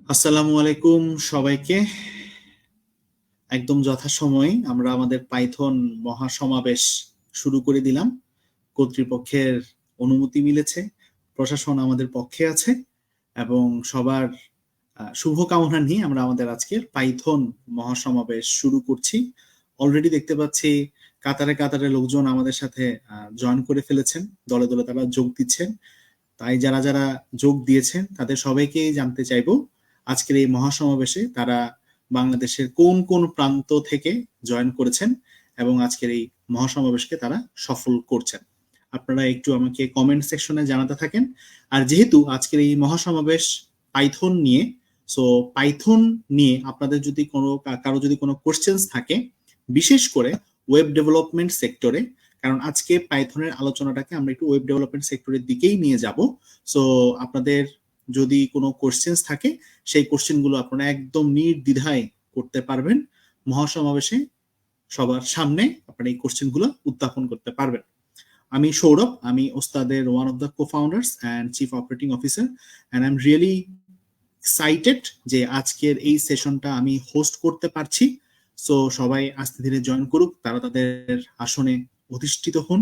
আসসালামু আলাইকুম সবাইকে। একদম যথাসময়ে আমরা আমাদের পাইথন মহাসমাবেশ শুরু করে দিলাম। কর্তৃপক্ষের অনুমতি মিলেছে, প্রশাসন আমাদের পক্ষে আছে এবং সবার শুভকামনা নিয়ে আমরা আমাদের আজকের পাইথন মহাসমাবেশ শুরু করছি। অলরেডি দেখতে পাচ্ছি কাতারে কাতারে লোকজন আমাদের সাথে জয়েন করে ফেলেছেন, দলে দলে তারা যোগ দিচ্ছেন। তাই যারা যারা যোগ দিয়েছেন তাদের সবাইকেই জানতে চাইবো আজকের এই মহাসমাবেশে তারা বাংলাদেশের কোন কোন প্রান্ত থেকে জয়েন করেছেন এবং আজকের এই মহাসমাবেশকে তারা সফল করছেন। আপনারা একটু আমাকে কমেন্ট সেকশনে জানাতে থাকেন। আর যেহেতু আজকের এই মহাসমাবেশ পাইথন নিয়ে, সো পাইথন নিয়ে আপনাদের যদি কারো যদি কোনো কোশ্চেন্স থাকে, বিশেষ করে ওয়েব ডেভেলপমেন্ট সেক্টরে, কারণ আজকে পাইথনের আলোচনাটাকে আমরা একটু ওয়েব ডেভেলপমেন্ট সেক্টরের দিকেই নিয়ে যাব। সো আপনাদের যদি কোনো কোশ্চেন্স থাকে সেই কোশ্চেনগুলো আপনারা একদম নির্দ্বিধায় করতে পারবেন মহাসমাবেশে, সবার সামনে আপনারা এই কোশ্চেনগুলো উত্থাপন করতে পারবেন। আমি সৌরভ, আমি ওস্তাদের one of the co-founders and chief operating officer, and I am really excited যে আজকের এই সেশনটা আমি হোস্ট করতে পারছি। সো সবাই আস্তে ধীরে জয়েন করুক, তারা তাদের আসনে অধিষ্ঠিত হন।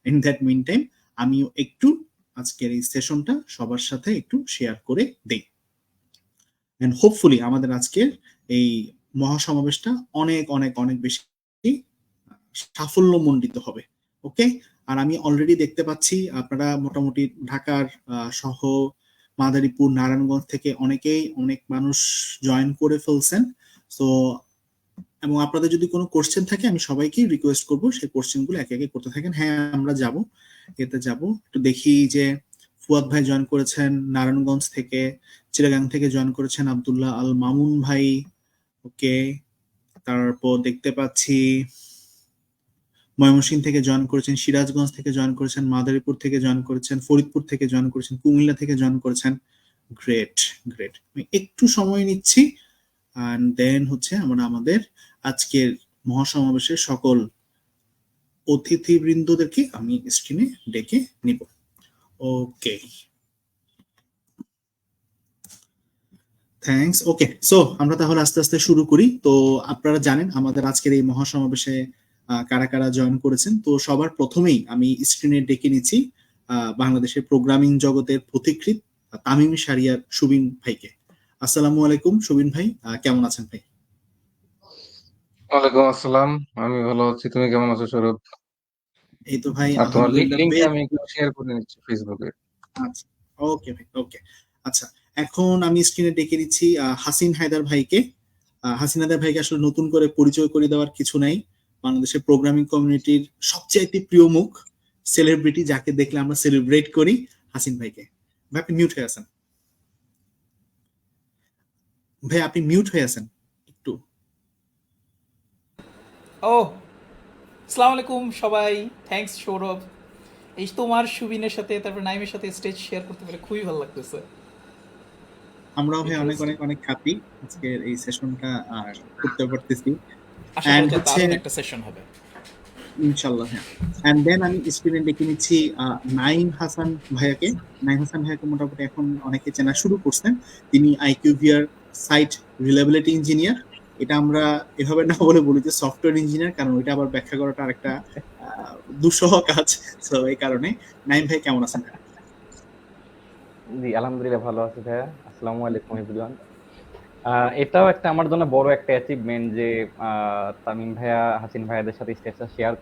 ইন দ্যাট মিন টাইম আমিও একটু আজকের এই সেশনটা সবার সাথে একটু শেয়ার করে দেই, এন্ড হোপফুলি আমাদের আজকের এই মহাসমাবেশটা অনেক অনেক অনেক বেশি সাফল্যমণ্ডিত হবে। ওকে, আর আমি অলরেডি দেখতে পাচ্ছি আপনারা মোটামুটি ঢাকার সহ মাদারীপুর, নারায়ণগঞ্জ থেকে অনেকেই অনেক মানুষ জয়েন করে ফেলছেন। সো এবং আপনাদের যদি কোনো কোশ্চেন থাকে আমি সবাইকেই রিকোয়েস্ট করব সেই কোশ্চেনগুলো একে একে করতে থাকেন। হ্যাঁ, আমরা যাব, এতে যাব। একটু দেখি যে ফুয়াদ ভাই জয়েন করেছেন নারায়ণগঞ্জ থেকে, চিটাগাং থেকে জয়েন করেছেন আব্দুল্লাহ আল মামুন ভাই। ওকে, তারপর দেখতে পাচ্ছি ময়মনসিংহ থেকে জয়েন করেছেন, সিরাজগঞ্জ থেকে জয়েন করেছেন, মাদারীপুর থেকে জয়েন করেছেন, ফরিদপুর থেকে জয়েন করেছেন, কুমিল্লা থেকে জয়েন করেছেন। গ্রেট গ্রেট, আমি একটু সময় নিচ্ছি and then হচ্ছে আমরা আমাদের আজকের মহাসমাবেশের সকল অতিথিবৃন্দদেরকে আমি স্ক্রিনে ডেকে নিব। ওকে, থ্যাঙ্কস। ওকে, সো আমরা তাহলে আস্তে আস্তে শুরু করি। তো আপনারা জানেন আমাদের আজকের এই মহাসমাবেশে কারা কারা জয়েন করেছেন। তো সবার প্রথমেই আমি স্ক্রিনে ডেকে নিচ্ছি বাংলাদেশের প্রোগ্রামিং জগতের পথিকৃৎ তামিম শারিয়ার সুবিন ভাইকে। আসসালামু আলাইকুম সুবিন ভাই, কেমন আছেন ভাই? ওয়ালাইকুম আসসালাম। আমি ভালো আছি। তুমি কেমন আছো সৌরভ? এই তো ভাই, আর তোমার আলহামদুলিল্লাহ লিংকটা বেশ। আমি একটু শেয়ার করে নিচ্ছি ফেসবুকে। আচ্ছা, ওকে ভাই, ওকে। আচ্ছা, এখন আমি স্ক্রিনে ডেকে দিচ্ছি হাসিন হায়দার ভাইকে। হাসিন হায়দার ভাইকে আসলে নতুন করে পরিচয় করে দেওয়ার কিছু নাই। বাংলাদেশের প্রোগ্রামিং কমিউনিটির সবচাইতে প্রিয় মুখ, সেলিব্রিটি, যাকে দেখলে আমরা সেলিব্রেট করি, হাসিন ভাইকে। ভাই আপনি মিউট হয়ে আছেন, ভাই আপনি মিউট হয়ে আছেন একটু। ও, আসসালামু আলাইকুম সবাই। থ্যাঙ্কস সৌরভ। এই তোমার সুবিনের সাথে তারপর নাইমের সাথে স্টেজ শেয়ার করতে পেরে খুবই ভালো লাগতেছে। আমরাও ভাই অনেক ইন্টারেস্টিং। অনেক অনেক হ্যাপি আজকের এই সেশনটা করতে পারতেছি। আশা করা এন্ড যায় হচ্ছে দারুণ একটা সেশন হবে। ইনশাল্লাহ, হ্যাঁ। এন্ড দেন আমি স্ক্রিনে ডেকে নিচ্ছি নাইম হাসান ভাইয়াকে। নাইম হাসান ভাইয়াকে মোটামুটি এখন অনেকে চেনা শুরু করছেন। তিনি আইকিউভিআর সাইট রিলায়েবিলিটি ইঞ্জিনিয়ার। এটা আমরা এভাবে না বলে বলি যে সফটওয়্যার ইঞ্জিনিয়ার, কারণ ওইটা আবার ব্যাখ্যা করাটা আরেকটা দুঃসহ কাজ। তো এই কারণে নাইম ভাই কেমন আছেন? জি, আলহামদুলিল্লাহ ভালো আছি ভাইয়া। আসসালামু আলাইকুম এভরিওয়ান। এটাও একটা আমার জন্য বড় একটা অ্যাচিভমেন্ট যে তামিম ভাইয়া, হাসিন ভাইয়াদের সাথে স্টেজটা শেয়ার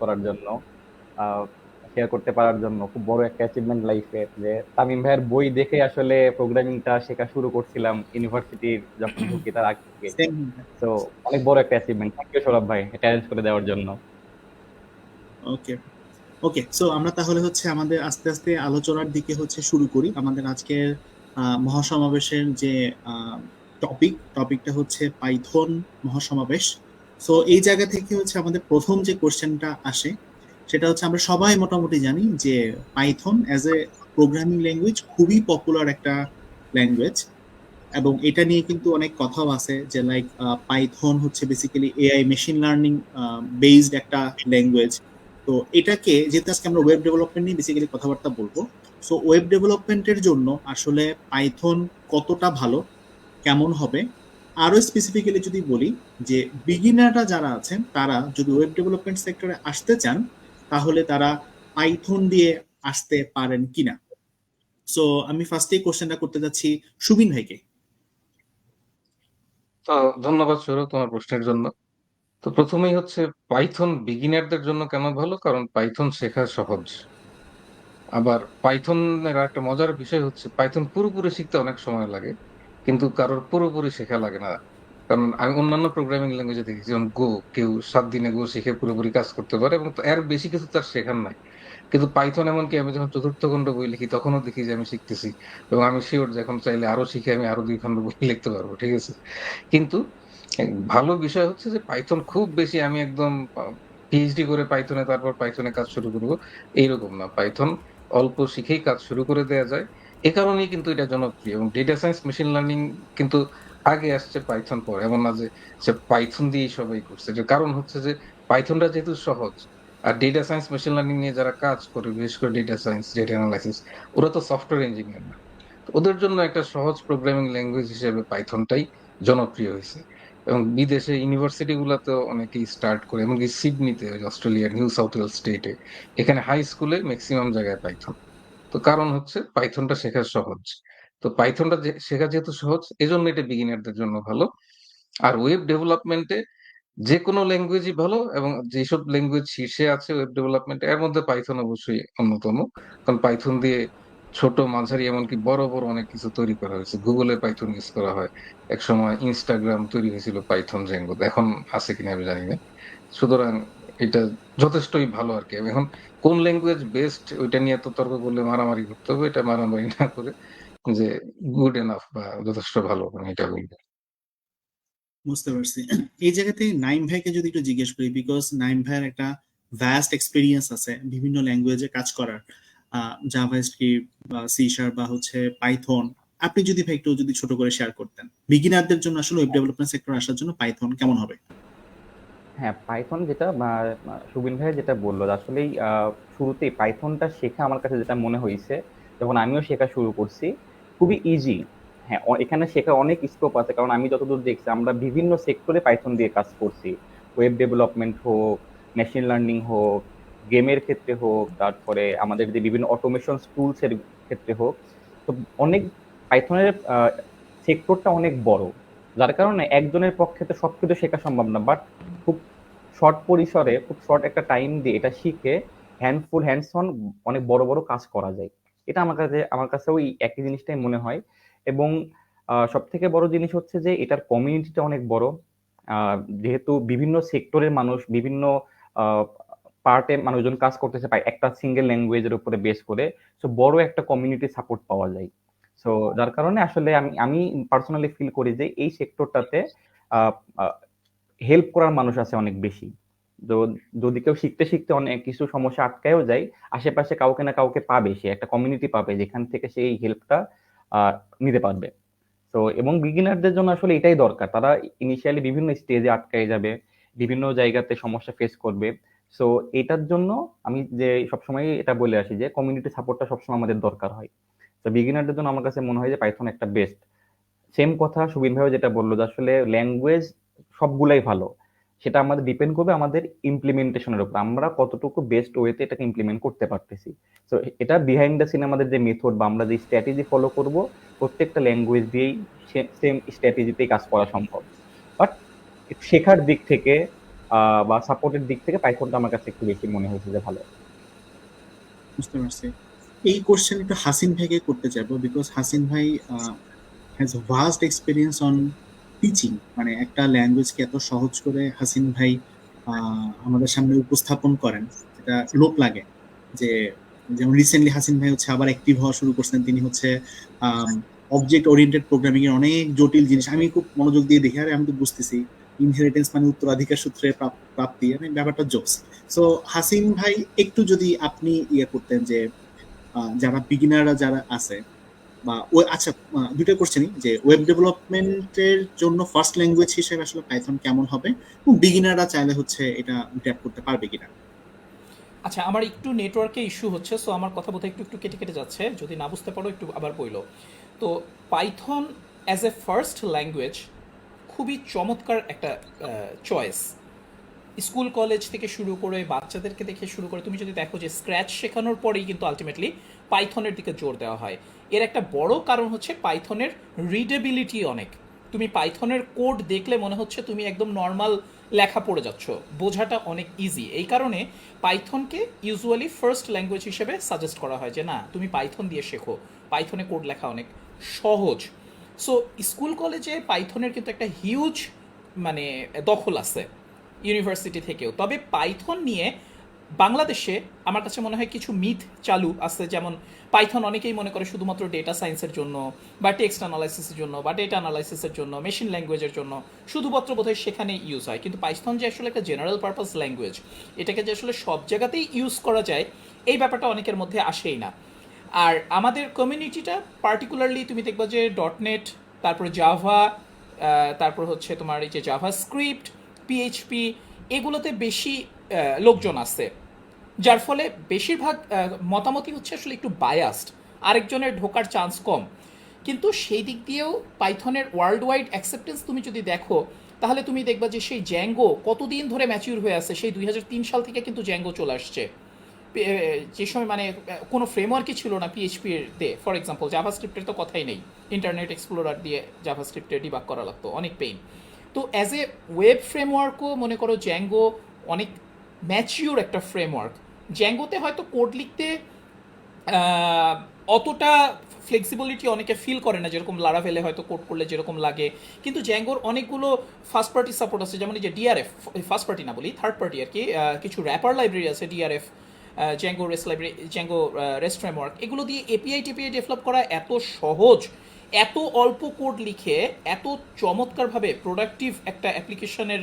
করতে পারার জন্য খুব বড় একটা অ্যাচিভমেন্ট লাইফে, যে তামিম ভাইয়ের বই দেখে আসলে প্রোগ্রামিংটা শেখা শুরু করছিলাম ইউনিভার্সিটির যখন ঢুকি তার আগ থেকে। সেম। তো অনেক বড় একটা অ্যাচিভমেন্ট। থ্যাংক ইউ সৌরভ ভাই এটা অ্যারেঞ্জ করে দেওয়ার জন্য। ওকে, ওকে। সো আমরা তাহলে হচ্ছে আমাদের আস্তে আস্তে আলোচনার দিকে হচ্ছে শুরু করি। আমাদের আজকের মহাসমাবেশের যে টপিকটা হচ্ছে পাইথন মহাসমাবেশ। সো এই জায়গা থেকে হচ্ছে আমাদের প্রথম যে কোশ্চেনটা আসে সেটা হচ্ছে, আমরা সবাই মোটামুটি জানি যে Python as a programming language খুবই পপুলার একটা ল্যাঙ্গুয়েজ, এবং এটা নিয়ে কিন্তু অনেক কথাও আছে যে লাইক পাইথন হচ্ছে basically AI machine learning based একটা ল্যাঙ্গুয়েজ। তো এটাকে যেহেতু আজকে আমরা ওয়েব ডেভেলপমেন্ট নিয়ে বেসিক্যালি কথাবার্তা বলবো, সো ওয়েব ডেভেলপমেন্টের জন্য আসলে পাইথন কতটা ভালো কেমন হবে? আরো স্পেসিফিক্যালি যদি বলি যে বিগিনাররা যারা আছেন তারা যদি ওয়েব ডেভেলপমেন্ট সেক্টরে আসতে চান তাহলে তারা পাইথন দিয়ে আসতে পারেন কিনা। সো আমি ফার্স্টেই কোশ্চেনটা করতে যাচ্ছি সুবিন ভাইকে। তো ধন্যবাদ সৌরভ তোমার প্রশ্নের জন্য। তো প্রথমেই হচ্ছে পাইথন বিগিনারদের জন্য কেন ভালো, কারণ পাইথন শেখা সহজ। আবার পাইথনের একটা মজার বিষয় হচ্ছে পাইথন পুরোপুরি শিখতে অনেক সময় লাগে, কিন্তু কারোর পুরোপুরি শেখা লাগে না। কারণ আমি অন্যান্য প্রোগ্রামিং ল্যাঙ্গুয়েজে দেখি, যেমন গো, কেউ 7 দিনে গো শিখে পুরোপুরি কাজ করতে পারে এবং এর বেশি কিছু তার শেখার নাই। কিন্তু পাইথন এমনকি আমি যখন চতুর্থ খণ্ড বই লিখি তখনও দেখি যে আমি শিখতেছি, এবং আমি শিওর যে এখন চাইলে আরো শিখে আমি আরো 2 খণ্ড বই লিখতে পারবো, ঠিক আছে। কিন্তু ভালো বিষয় হচ্ছে যে পাইথন খুব বেশি আমি একদম পিএইচডি করে পাইথনে তারপর পাইথনে কাজ শুরু করবো এইরকম না। পাইথন অল্প শিখেই কাজ শুরু করে দেয়া যায়। এ কারণেই কিন্তু এটা জনপ্রিয়, এবং ডেটা সায়েন্স মেশিন লার্নিং কিন্তু আগে আসছে, পাইথন পরে। এমন না যে সে পাইথন দিয়েই সবাই করছে। এটার কারণ হচ্ছে যে পাইথনটা যেহেতু সহজ, আর ডেটা সায়েন্স মেশিন লার্নিং নিয়ে যারা কাজ করে, বিশেষ করে ডেটা সায়েন্স, ডেটা অ্যানালাইসিস, ওরা তো সফটওয়্যার ইঞ্জিনিয়ার না। তো ওদের জন্য একটা সহজ প্রোগ্রামিং ল্যাঙ্গুয়েজ হিসেবে পাইথনটাই জনপ্রিয় হয়েছে। এবং বিদেশে ইউনিভার্সিটি গুলাতেও অনেকেই স্টার্ট করে, এমনকি সিডনিতে, ওই অস্ট্রেলিয়ার নিউ সাউথ ওয়েলস স্টেটে, এখানে হাই স্কুলে ম্যাক্সিমাম জায়গায় পাইথন। তো কারণ হচ্ছে পাইথনটা শেখা সহজ। তো পাইথনটা শেখা যেহেতু সহজ, এজন্য এটা বিগিনারদের জন্য ভালো। আর ওয়েব ডেভেলপমেন্টে যে কোনো ল্যাঙ্গুয়েজই ভালো, এবং যেসব ল্যাঙ্গুয়েজ শীর্ষে আছে ওয়েব ডেভেলপমেন্টে, এর মধ্যে পাইথন অবশ্যই অন্যতম। কারণ পাইথন দিয়ে ছোট, মাঝারি, এমনকি বড় বড় অনেক কিছু তৈরি করা হয়েছে। গুগলে পাইথন ইউজ করা হয়। একসময় ইনস্টাগ্রাম তৈরি হয়েছিল পাইথন জ্যাঙ্গোতে, এখন আছে কিনা আমি জানি না। সুতরাং এটা যথেষ্টই ভালো আর কি। এখন কোন ল্যাঙ্গুয়েজ বেস্ট ওইটা নিয়ে তো তর্ক করলে মারামারি করতে হবে, এটা মারামারি না করে যে গুড এনাফ বা যথেষ্ট ভালো, আমি এটা বলবো। বুঝতে পারছি। এই জায়গাতে নাইম ভাইকে যদি একটু জিজ্ঞেস করি, বিকজ নাইম ভাইয়ের একটা ভ্যাস্ট এক্সপিরিয়েন্স আছে বিভিন্ন ল্যাঙ্গুয়েজে কাজ করার, জাভা স্ক্রিপ্ট বা সি শার্প বা হচ্ছে পাইথন। আপনি যদি ভাই একটু যদি ছোট করে শেয়ার করতেন বিগিনারদের জন্য আসলে ওয়েব ডেভেলপমেন্ট সেক্টর আসার জন্য পাইথন কেমন হবে? হ্যাঁ, পাইথন যেটা সুবিন ভাই যেটা বললো, আসলেই শুরুতেই পাইথনটা শেখা আমার কাছে যেটা মনে হয়েছে, যখন আমিও শেখা শুরু করছি, খুবই ইজি। হ্যাঁ, এখানে শেখা অনেক স্কোপ আছে, কারণ আমি যতদূর দেখছি আমরা বিভিন্ন সেক্টরে পাইথন দিয়ে কাজ করছি। ওয়েব ডেভেলপমেন্ট হোক, মেশিন লার্নিং হোক, গেমের ক্ষেত্রে হোক, তারপরে আমাদের যে বিভিন্ন অটোমেশন টুলস এর ক্ষেত্রে হোক। তো অনেক পাইথনের সেক্টরটা অনেক বড়, যার কারণে একজনের পক্ষে তো সবকিছু শেখা সম্ভব না। বাট খুব শর্ট পরিসরে, খুব শর্ট একটা টাইম দিয়ে এটা শিখে হ্যান্ডস অন অনেক বড় বড় কাজ করা যায়। এটা আমার কাছে ওই একই জিনিসটাই মনে হয়। এবং সব থেকে বড় জিনিস হচ্ছে যে এটার কমিউনিটিটা অনেক বড়। যেহেতু বিভিন্ন সেক্টরের মানুষ, বিভিন্ন পার্টে মানুষজন কাজ করতেছে পায় একটা সিঙ্গেল ল্যাঙ্গুয়েজের উপরে বেস করে, সো বড় একটা কমিউনিটি সাপোর্ট পাওয়া যায়। সো যার কারণে আসলে আমি পার্সোনালি ফিল করি যে এই সেক্টরটাতে হেল্প করার মানুষ আছে অনেক বেশি। তো যদি কেউ শিখতে শিখতে অনেক কিছু সমস্যা আটকায়ও যায়, আশেপাশে কাউকে না কাউকে পাবে, সে একটা কমিউনিটি পাবে যেখান থেকে সে এই হেল্পটা নিতে পারবে। তো এবং বিগিনারদের জন্য আসলে এটাই দরকার। তারা ইনিশিয়ালি বিভিন্ন স্টেজে আটকায় যাবে, বিভিন্ন জায়গাতে সমস্যা ফেস করবে। সো এটার জন্য আমি যে সবসময় এটা বলে আসি যে কমিউনিটি সাপোর্টটা সবসময় আমাদের দরকার হয়। তো বিগিনারদের জন্য আমার কাছে মনে হয় যে পাইথন একটা বেস্ট। সেম কথা সুবিন ভাইও যেটা বললো, যে আসলে ল্যাঙ্গুয়েজ সবগুলাই ভালো, সেটা আমাদের ডিপেন্ড করবে আমাদের ইমপ্লিমেন্টেশনের উপর, আমরা কতটুকু বেস্ট ওয়েতে এটাকে ইমপ্লিমেন্ট করতে পারতেছি। তো এটা বিহাইন্ড দ্য সিন আমাদের যে মেথড বা আমরা যে স্ট্র্যাটেজি ফলো করব, প্রত্যেকটা ল্যাঙ্গুয়েজ দিয়েই সেম স্ট্র্যাটেজিতেই কাজ করা সম্ভব। বাট শেখার দিক থেকে বা সাপোর্টের দিক থেকে পাইথনটা আমার কাছে একটু বেশি মনে হয়েছে যে ভালো। বুঝতে পারছি। এই কোশ্চেন একটু হাসিন ভাইকে করতে চাইবো, বিকজ হাসিন ভাই has vast experience on teaching. মানে একটা ল্যাঙ্গুয়েজকে এত সহজ করে হাসিন ভাই আমাদের সামনে উপস্থাপন করেন, এটা লোক লাগে। যে যেমন রিসেন্টলি হাসিন ভাই হচ্ছে আবার অ্যাক্টিভ হওয়া শুরু করছেন, তিনি হচ্ছে অবজেক্ট ওরিয়েন্টেড প্রোগ্রামিং এর অনেক জটিল জিনিস আমি খুব মনোযোগ দিয়ে দেখি, আরে আমি তো বুঝতেছি ইনহেরিটেন্স মানে উত্তরাধিকার সূত্রে প্রাপ্তি, মানে ব্যাপারটা জোস। সো হাসিন ভাই একটু যদি আপনি ইয়ে করতেন যে যারা বিগিনাররা যারা আছে বা আচ্ছা, দুটো কোশ্চেনই, যে ওয়েব ডেভেলপমেন্টের জন্য ফার্স্ট ল্যাঙ্গুয়েজ হিসেবে আসলে পাইথন কেমন হবে, এবং বিগিনাররা চাইলে হচ্ছে এটা গ্র্যাব করতে পারবে কিনা। আচ্ছা, আমার একটু নেটওয়ার্কে ইস্যু হচ্ছে, সো আমার কথা বোধহয় একটু একটু কেটে কেটে যাচ্ছে, যদি না বুঝতে পারো একটু আবার বইলো। তো Python as a first language খুবই চমৎকার একটা চয়েস। স্কুল কলেজ থেকে শুরু করে বাচ্চাদেরকে দেখে শুরু করে তুমি যদি দেখো যে স্ক্র্যাচ শেখানোর পরেই কিন্তু আলটিমেটলি পাইথনের দিকে জোর দেওয়া হয়। এর একটা বড় কারণ হচ্ছে পাইথনের রিডেবিলিটি অনেক। তুমি পাইথনের কোড দেখলে মনে হচ্ছে তুমি একদম নর্মাল লেখা পড়ে যাচ্ছ, বোঝাটা অনেক ইজি। এই কারণে পাইথনকে ইউজুয়ালি ফার্স্ট ল্যাঙ্গুয়েজ হিসেবে সাজেস্ট করা হয় যে না, তুমি পাইথন দিয়ে শেখো, পাইথনে কোড লেখা অনেক সহজ। সো স্কুল কলেজে পাইথনের কিন্তু একটা হিউজ মানে দখল আছে ইউনিভার্সিটি থেকেও। তবে পাইথন নিয়ে বাংলাদেশে আমার কাছে মনে হয় কিছু মিথ চালু আছে, যেমন পাইথন অনেকেই মনে করে শুধুমাত্র ডেটা সায়েন্সের জন্য বা টেক্সট অ্যানালাইসিসের জন্য বা ডেটা অ্যানালাইসিসের জন্য, মেশিন ল্যাঙ্গুয়েজের জন্য শুধুমাত্র বোধহয় সেখানে ইউজ হয়। কিন্তু পাইথন যে আসলে একটা জেনারেল পারপাস ল্যাঙ্গুয়েজ, এটাকে যে আসলে সব জায়গাতেই ইউজ করা যায় এই ব্যাপারটা অনেকের মধ্যে আসেই না। আর আমাদের কমিউনিটিটা পার্টিকুলারলি তুমি দেখবা যে ডটনেট, তারপর জাভা, তারপর হচ্ছে তোমার এই যে জাভা স্ক্রিপ্ট, পিএইচপি, এগুলোতে বেশি লোকজন আছে, যার ফলে বেশিরভাগ মতামতই হচ্ছে আসলে একটু বায়াসড, আরেকজনের ঢোকার চান্স কম। কিন্তু সেই দিক দিয়েও পাইথনের ওয়ার্ল্ড ওয়াইড অ্যাকসেপ্টেন্স তুমি যদি দেখো, তাহলে তুমি দেখবা যে সেই জ্যাঙ্গো কতদিন ধরে ম্যাচিউর হয়ে আছে। সেই 2003 সাল থেকে কিন্তু জ্যাঙ্গো চলে আসছে, যে সময় মানে কোনো ফ্রেমওয়ার্কই ছিল না পিএইচপিতে। ফর এক্সাম্পল জাভা স্ক্রিপ্টের তো কথাই নেই, ইন্টারনেট এক্সপ্লোরার দিয়ে জাভা স্ক্রিপ্টে ডিবাগ করা লাগতো, অনেক পেইন। তো অ্যাজ এ ওয়েব ফ্রেমওয়ার্কও মনে করো জ্যাঙ্গো অনেক ম্যাচিউর একটা ফ্রেমওয়ার্ক। জ্যাঙ্গোতে হয়তো কোড লিখতে অতটা ফ্লেক্সিবিলিটি অনেকে ফিল করে না, যেরকম লারাভেলে হয়তো কোড করলে যেরকম লাগে। কিন্তু জ্যাঙ্গোর অনেকগুলো ফার্স্ট পার্টি সাপোর্ট আছে, যেমন এই যে ডিআরএফ, ফার্স্ট পার্টি না বলি থার্ড পার্টি আর কি, কিছু র্যাপার লাইব্রেরি আছে DRF, Django rest library, Django rest framework. এগুলো দিয়ে এপিআই টিপিআই ডেভেলপ করা এত সহজ, এত অল্প কোড লিখে এত চমৎকারভাবে প্রোডাক্টিভ একটা অ্যাপ্লিকেশনের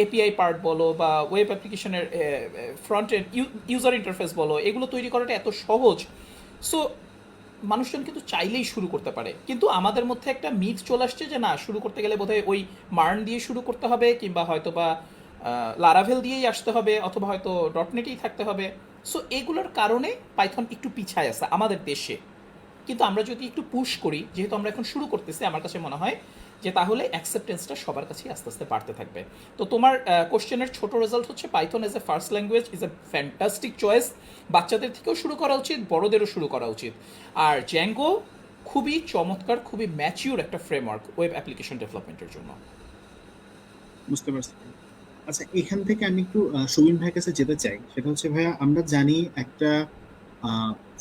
এপিআই পার্ট বলো বা ওয়েব অ্যাপ্লিকেশনের ফ্রন্ট এন্ড ইউজার ইন্টারফেস বলো, এগুলো তৈরি করাটা এত সহজ। সো মানুষজন কিন্তু চাইলেই শুরু করতে পারে। কিন্তু আমাদের মধ্যে একটা মিথ চলে আসছে যে না, শুরু করতে গেলে বোধহয় ওই মার্ন দিয়ে শুরু করতে হবে, কিংবা হয়তো বা লারাভেল দিয়েই আসতে হবে, অথবা হয়তো ডটনেটেই থাকতে হবে। সো এগুলোর কারণে পাইথন একটু পিছায় আছে আমাদের দেশে। কিন্তু আমরা যদি একটু পুশ করি, যেহেতু আমরা এখন শুরু করতেছি, আমার কাছে মনে হয় যে তাহলে অ্যাকসেপ্টেন্সটা সবার কাছেই আস্তে আস্তে বাড়তে থাকবে। তো তোমার কোশ্চেনের ছোট রেজাল্ট হচ্ছে Python as a first language is a fantastic choice. বাচ্চাদের থেকেও শুরু করা উচিত, বড়দেরও শুরু করা উচিত। আর জ্যাঙ্গো খুবই চমৎকার, খুবই ম্যাচিউর একটা ফ্রেমওয়ার্ক ওয়েব অ্যাপ্লিকেশন ডেভেলপমেন্টের জন্য। বুঝতে পারছি। আচ্ছা, এখান থেকে আমি একটু সুবিন ভাইয়ের কাছে যেতে চাই। সেটা হচ্ছে ভাইয়া, আমরা জানি একটা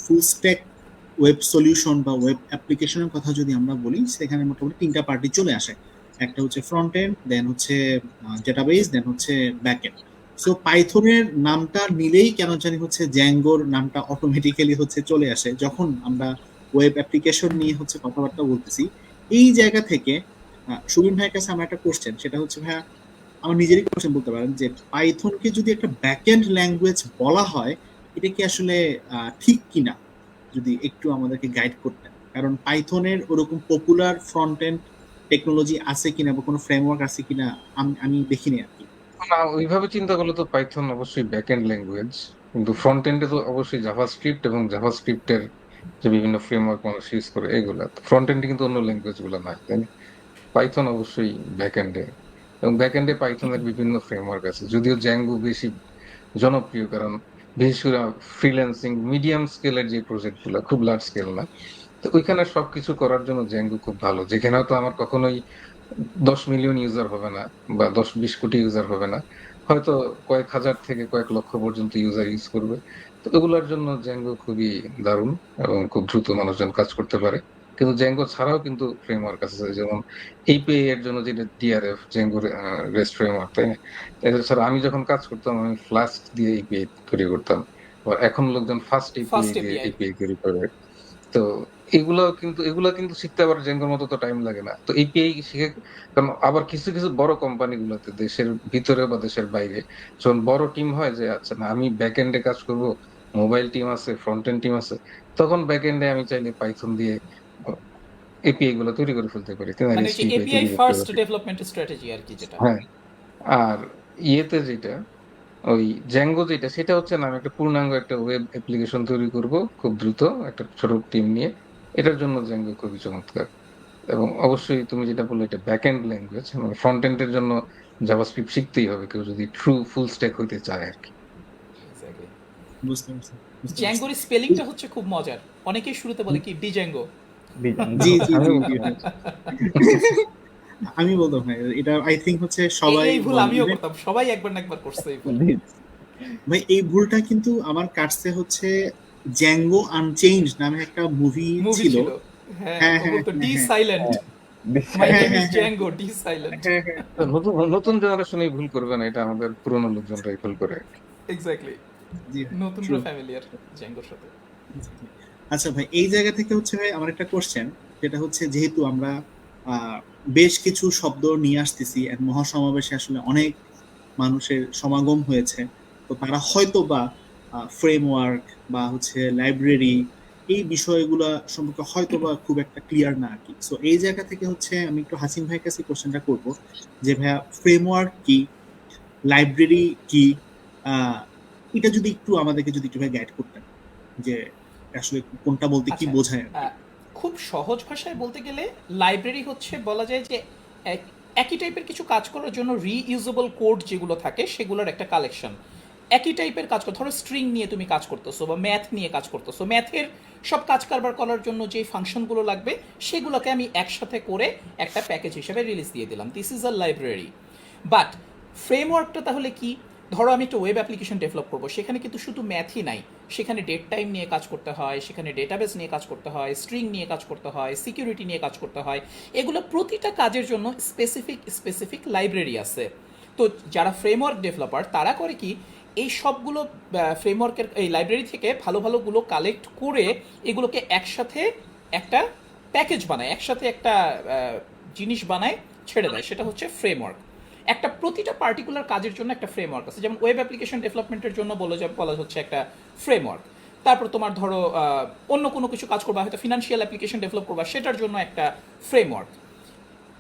ফুল স্ট্যাক ওয়েব সলিউশন বা ওয়েব অ্যাপ্লিকেশনের কথা যদি আমরা বলি, সেখানে মোটামুটি তিনটা পার্টি চলে আসে। একটা হচ্ছে ফ্রন্ট এন্ড, দেন হচ্ছে ডেটাবেস, দেন হচ্ছে ব্যাক এন্ড। সো পাইথনের নামটা নিলেই কেন জানি হচ্ছে জ্যাঙ্গোর নামটা অটোমেটিক্যালি হচ্ছে চলে আসে যখন আমরা ওয়েব অ্যাপ্লিকেশন নিয়ে হচ্ছে কথাবার্তা বলতেছি। এই জায়গা থেকে সুবিন ভাইয়ের কাছে আমার একটা কোশ্চেন, সেটা হচ্ছে ভাইয়া, আমার নিজেরই কোশ্চেন বলতে পারেন যে পাইথনকে যদি একটা ব্যাকএন্ড ল্যাঙ্গুয়েজ বলা হয়, এটা কি আসলে ঠিক কিনা, যদি একটু আমাদেরকে গাইড করতেন। কারণ পাইথনের ওরকম পপুলার ফ্রন্ট এন্ড টেকনোলজি আছে কিনা বা কোনো ফ্রেমওয়ার্ক আছে কিনা আমি দেখিনি আর কি। না, ওইভাবে চিন্তা করলে তো পাইথন অবশ্যই ব্যাক এন্ড ল্যাঙ্গুয়েজ, কিন্তু ফ্রন্ট এন্ডে তো অবশ্যই জাভাস্ক্রিপ্ট এবং জাভাস্ক্রিপ্টের যে বিভিন্ন ফ্রেমওয়ার্ক মানুষ ইউজ করে এগুলা, ফ্রন্ট এন্ডে কিন্তু অন্য ল্যাঙ্গুয়েজ গুলো নাই, তাই না? পাইথন অবশ্যই ব্যাক এন্ডে, এবং ব্যাক এন্ডে পাইথনের বিভিন্ন ফ্রেমওয়ার্ক আছে, যদিও জ্যাঙ্গো বেশি জনপ্রিয়, কারণ বিশেষ করে ফ্রিল্যান্সিং মিডিয়াম স্কেলের যে প্রজেক্ট গুলো, খুব লার্জ স্কেল না, তো ওইখানে সবকিছু করার জন্য জ্যাঙ্গো খুব ভালো। যেখানে হয়তো আমার কখনোই 10 মিলিয়ন ইউজার হবে না বা 10-20 কোটি ইউজার হবে না, হয়তো কয়েক হাজার থেকে কয়েক লক্ষ পর্যন্ত ইউজার ইউজ করবে, তো এগুলোর জন্য জ্যাঙ্গো খুবই দারুণ এবং খুব দ্রুত মানুষজন কাজ করতে পারে। কিন্তু জ্যাঙ্গো ছাড়াও কিন্তু ফ্রেমওয়ার্ক আছে, যেমন এপিআই এর জন্য যেটা ডিআরএফ, জ্যাঙ্গো রেস্ট ফ্রেমওয়ার্ক, তাই না? এছাড়া আমি যখন কাজ করতাম আমি ফ্লাস্ক দিয়ে এপিআই তৈরি করতাম, আবার এখন লোকজন ফাস্ট এপিআই ফার্স্ট দিয়ে এপিআই এপিআই তৈরি করে। তো এগুলা কিন্তু শিখতে আবার জ্যাঙ্গোর মতো তো টাইম লাগে না, তো এপিআই শিখে। কারণ আবার কিছু কিছু বড় কোম্পানি গুলোতে দেশের ভিতরে বা দেশের বাইরে যখন বড় টিম হয়, যে আচ্ছা না আমি ব্যাক এন্ডে কাজ করব, মোবাইল টিম আছে, ফ্রন্ট এন্ড টিম আছে, তখন ব্যাক এন্ডে আমি চাইলে পাইথন দিয়ে এপিআই গুলো তৈরি করে ফেলতে পারি, তাই না? মানে REST যে API এপিআই তৈরি করতে ফার্স্ট পারি। ডেভেলপমেন্ট স্ট্র্যাটেজি আর কি যেটা। হ্যাঁ। আর ইয়েতে যেটা, ওই জ্যাঙ্গো যেটা, সেটা হচ্ছে না আমি একটা পূর্ণাঙ্গ একটা ওয়েব অ্যাপ্লিকেশন তৈরি করব খুব দ্রুত একটা ছোট টিম নিয়ে, এটার জন্য জ্যাঙ্গো খুবই চমৎকার। এবং অবশ্যই তুমি যেটা বললে এটা ব্যাক এন্ড ল্যাঙ্গুয়েজ, মানে ফ্রন্ট এন্ডের জন্য জাভাস্ক্রিপ্ট শিখতেই হবে কেউ যদি ট্রু ফুল স্ট্যাক হইতে চায় আর কি। এক্স্যাক্টলি। বুঝতে পারছি, বুঝতে পারছি। জ্যাঙ্গোর স্পেলিংটা হচ্ছে খুব মজার, অনেকেই শুরুতে বলে কি ডিজ্যাঙ্গো। জি জি আমি জি জি বলতে ভাই। পারছি। আমি বলতাম ভাই, এটা আই থিঙ্ক হচ্ছে এই সবাই এই ভুল বলে। আমিও করতাম, সবাই একবার না একবার করছে এই ভুল। ভাই এই ভুলটা কিন্তু আমার কাটছে হচ্ছে জ্যাঙ্গো আনচেঞ্জ নামে একটা মুভি মুভি ছিল। ছিল, হ্যাঁ, হ্যাঁ ও হ্যাঁ বলতো হ্যাঁ ডি হ্যাঁ সাইলেন্ট, মাই হ্যাঁ নেম হ্যাঁ ইজ হ্যাঁ জ্যাঙ্গো ডি সাইলেন্ট। হ্যাঁ হ্যাঁ। নতুন নতুন জেনারেশন এই ভুল করবে না, এটা আমাদের পুরোনো লোকজনরাই ভুল করে। এক্স্যাক্টলি, জি ভাই, নতুনরা true. ফ্যামিলিয়ার জ্যাঙ্গোর সাথে। আচ্ছা ভাই, এই জায়গা থেকে হচ্ছে ভাই আমার একটা কোশ্চেন, যেটা হচ্ছে যেহেতু আমরা বেশ কিছু শব্দ নিয়ে আসতেছি and মহাসমাবেশে আসলে অনেক মানুষের সমাগম হয়েছে, তো তারা হয়তো বা ফ্রেমওয়ার্ক বা হচ্ছে লাইব্রেরি এই বিষয়গুলা সম্পর্কে হয়তো বা খুব একটা ক্লিয়ার না আর কি। সো এই জায়গা থেকে হচ্ছে আমি একটু হাসিম ভাইয়ের কাছে কোশ্চেনটা করব যে ভাইয়া ফ্রেমওয়ার্ক কি, লাইব্রেরি কি, আহ, এটা যদি একটু আমাদেরকে যদি একটু গাইড করতেন যে আসলে কোনটা বলতে কি আচ্ছা, বোঝায় আর কি। খুব সহজ ভাষায় বলতে গেলে লাইব্রেরি হচ্ছে বলা যায় যে একই টাইপের কিছু কাজ করার জন্য রিইউজেবল কোড যেগুলো থাকে সেগুলোর একটা কালেকশন। একই টাইপের কাজ করতে, ধরো স্ট্রিং নিয়ে তুমি কাজ করতেছো বা ম্যাথ নিয়ে কাজ করতেছো, ম্যাথের সব কাজ কারবার করার জন্য যে ফাংশনগুলো লাগবে সেগুলোকে আমি একসাথে করে একটা প্যাকেজ হিসেবে রিলিজ দিয়ে দিলাম, this is a library. But ফ্রেমওয়ার্কটা তাহলে কি? ধরো আমি একটা ওয়েব অ্যাপ্লিকেশন ডেভেলপ করবো, সেখানে কিন্তু শুধু ম্যাথই নাই, সেখানে ডেট টাইম নিয়ে কাজ করতে হয়, সেখানে ডেটাবেস নিয়ে কাজ করতে হয়, স্ট্রিং নিয়ে কাজ করতে হয়, সিকিউরিটি নিয়ে কাজ করতে হয়। এগুলো প্রতিটা কাজের জন্য স্পেসিফিক স্পেসিফিক লাইব্রেরি আছে। তো যারা ফ্রেমওয়ার্ক ডেভেলপার তারা করে কি, এই সবগুলো ফ্রেমওয়ার্কের এই লাইব্রেরি থেকে ভালো ভালোগুলো কালেক্ট করে এগুলোকে একসাথে একটা প্যাকেজ বানায়, একসাথে একটা জিনিস বানায় ছেড়ে দেয়, সেটা হচ্ছে ফ্রেমওয়ার্ক। একটা প্রতিটা পার্টিকুলার কাজের জন্য একটা ফ্রেমওয়ার্ক আছে, যেমন ওয়েব অ্যাপ্লিকেশন ডেভেলপমেন্টের জন্য বলা হচ্ছে একটা ফ্রেমওয়ার্ক। তারপর তোমার ধরো অন্য কোনো কিছু কাজ করবা, হয়তো ফিনান্সিয়াল অ্যাপ্লিকেশন ডেভেলপ করবা, সেটার জন্য একটা ফ্রেমওয়ার্ক।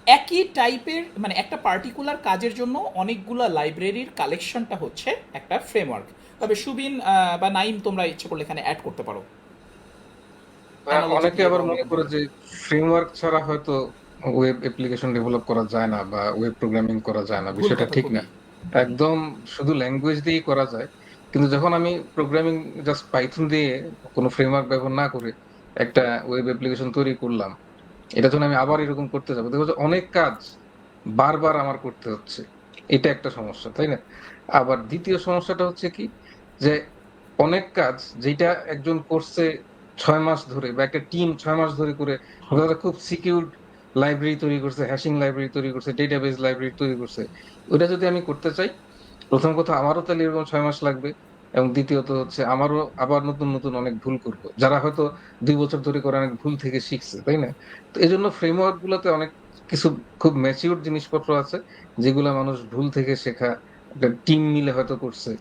একই টাইপের মানে একটা পার্টিকুলার কাজের জন্য অনেকগুলো লাইব্রেরির কালেকশনটা হচ্ছে একটা ফ্রেমওয়ার্ক। তবে সুবিন বা নাইম তোমরা ইচ্ছে করলে এখানে অ্যাড করতে পারো অ্যানালজি অনেকে দিয়ে বা আবার অন্য মনে করে কোনোভাবে। যে ফ্রেমওয়ার্ক ছাড়া হয়তো ওয়েব অ্যাপ্লিকেশন ডেভেলপ করা যায় না বা ওয়েব প্রোগ্রামিং করা যায় না, ভুল বিষয়টা কথা ঠিক না। খুবই। একদম শুধু ল্যাঙ্গুয়েজ দিয়েই করা যায়, কিন্তু যখন আমি প্রোগ্রামিং জাস্ট পাইথন দিয়ে কোনো ফ্রেমওয়ার্ক ব্যবহার না করে একটা ওয়েব অ্যাপ্লিকেশন তৈরি করলাম, এটা যখন আমি আবার এরকম করতে যাবো, দেখো যে অনেক কাজ বারবার আমার করতে হচ্ছে। এটা একটা সমস্যা, তাই না? আবার দ্বিতীয় সমস্যাটা হচ্ছে কি, যে অনেক কাজ যেটা একজন করছে 6 মাস ধরে বা একটা টিম 6 মাস ধরে করে, ওরা খুব সিকিউর লাইব্রেরি তৈরি করছে, হ্যাশিং লাইব্রেরি তৈরি করছে, ডেটাবেস লাইব্রেরি তৈরি করছে, ওটা যদি আমি করতে চাই, প্রথম কথা আমারও তাহলে এরকম 6 মাস লাগবে, এবং দ্বিতীয়ত হচ্ছে আমারও আবার নতুন নতুন অনেক ভুল করব, যারা হয়তো 2 বছর ধরে করে অনেক ভুল থেকে শিখছে, তাই না? তো এই জন্য ফ্রেমওয়ার্ক গুলোতে অনেক কিছু খুব ম্যাচিউর জিনিসপত্র আছে, যেগুলো মানুষ ভুল থেকে শেখা, একটা টিম মিলে হয়তো করছে,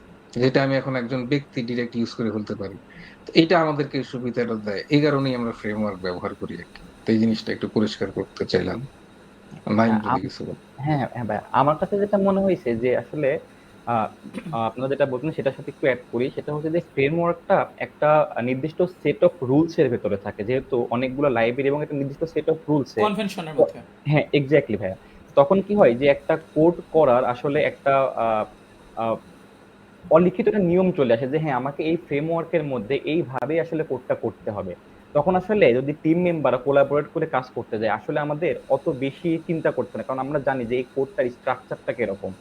যেটা আমি এখন একজন ব্যক্তি ডিরেক্ট ইউজ করে ফেলতে পারি। তো এটা আমাদেরকে সুবিধাটা দেয়, এই কারণেই আমরা ফ্রেমওয়ার্ক ব্যবহার করি আর কি। তো এই জিনিসটা একটু পরিষ্কার করতে চাইলাম। নাইম হ্যাঁ, যদি কিছু বলে। হ্যাঁ, হ্যাঁ ভাই, আমার কাছে যেটা মনে হয়েছে যে আসলে আহ, আপনারা যেটা বলছেন সেটার সাথে একটু অ্যাড করি, সেটা হচ্ছে যে ফ্রেমওয়ার্কটা একটা নির্দিষ্ট সেট অফ রুলস এর ভেতরে থাকে, যেহেতু অনেকগুলো লাইব্রেরি এবং একটা নির্দিষ্ট সেট অফ রুলসে। কনভেনশনের মধ্যে। হ্যাঁ, এক্স্যাক্টলি ভাইয়া। তখন কি হয় যে একটা কোড করার আসলে একটা আহ, আহ, অলিখিত একটা নিয়ম চলে আসে যে হ্যাঁ, আমাকে এই ফ্রেমওয়ার্কের মধ্যে এইভাবে আসলে কোডটা করতে হবে। তখন আসলে যদি টিম মেম্বার কোলাবোরেট করে কাজ করতে যায়, আসলে আমাদের অত বেশি চিন্তা করতে না, কারণ আমরা জানি যে এই কোডটার স্ট্রাকচারটা কিরকম।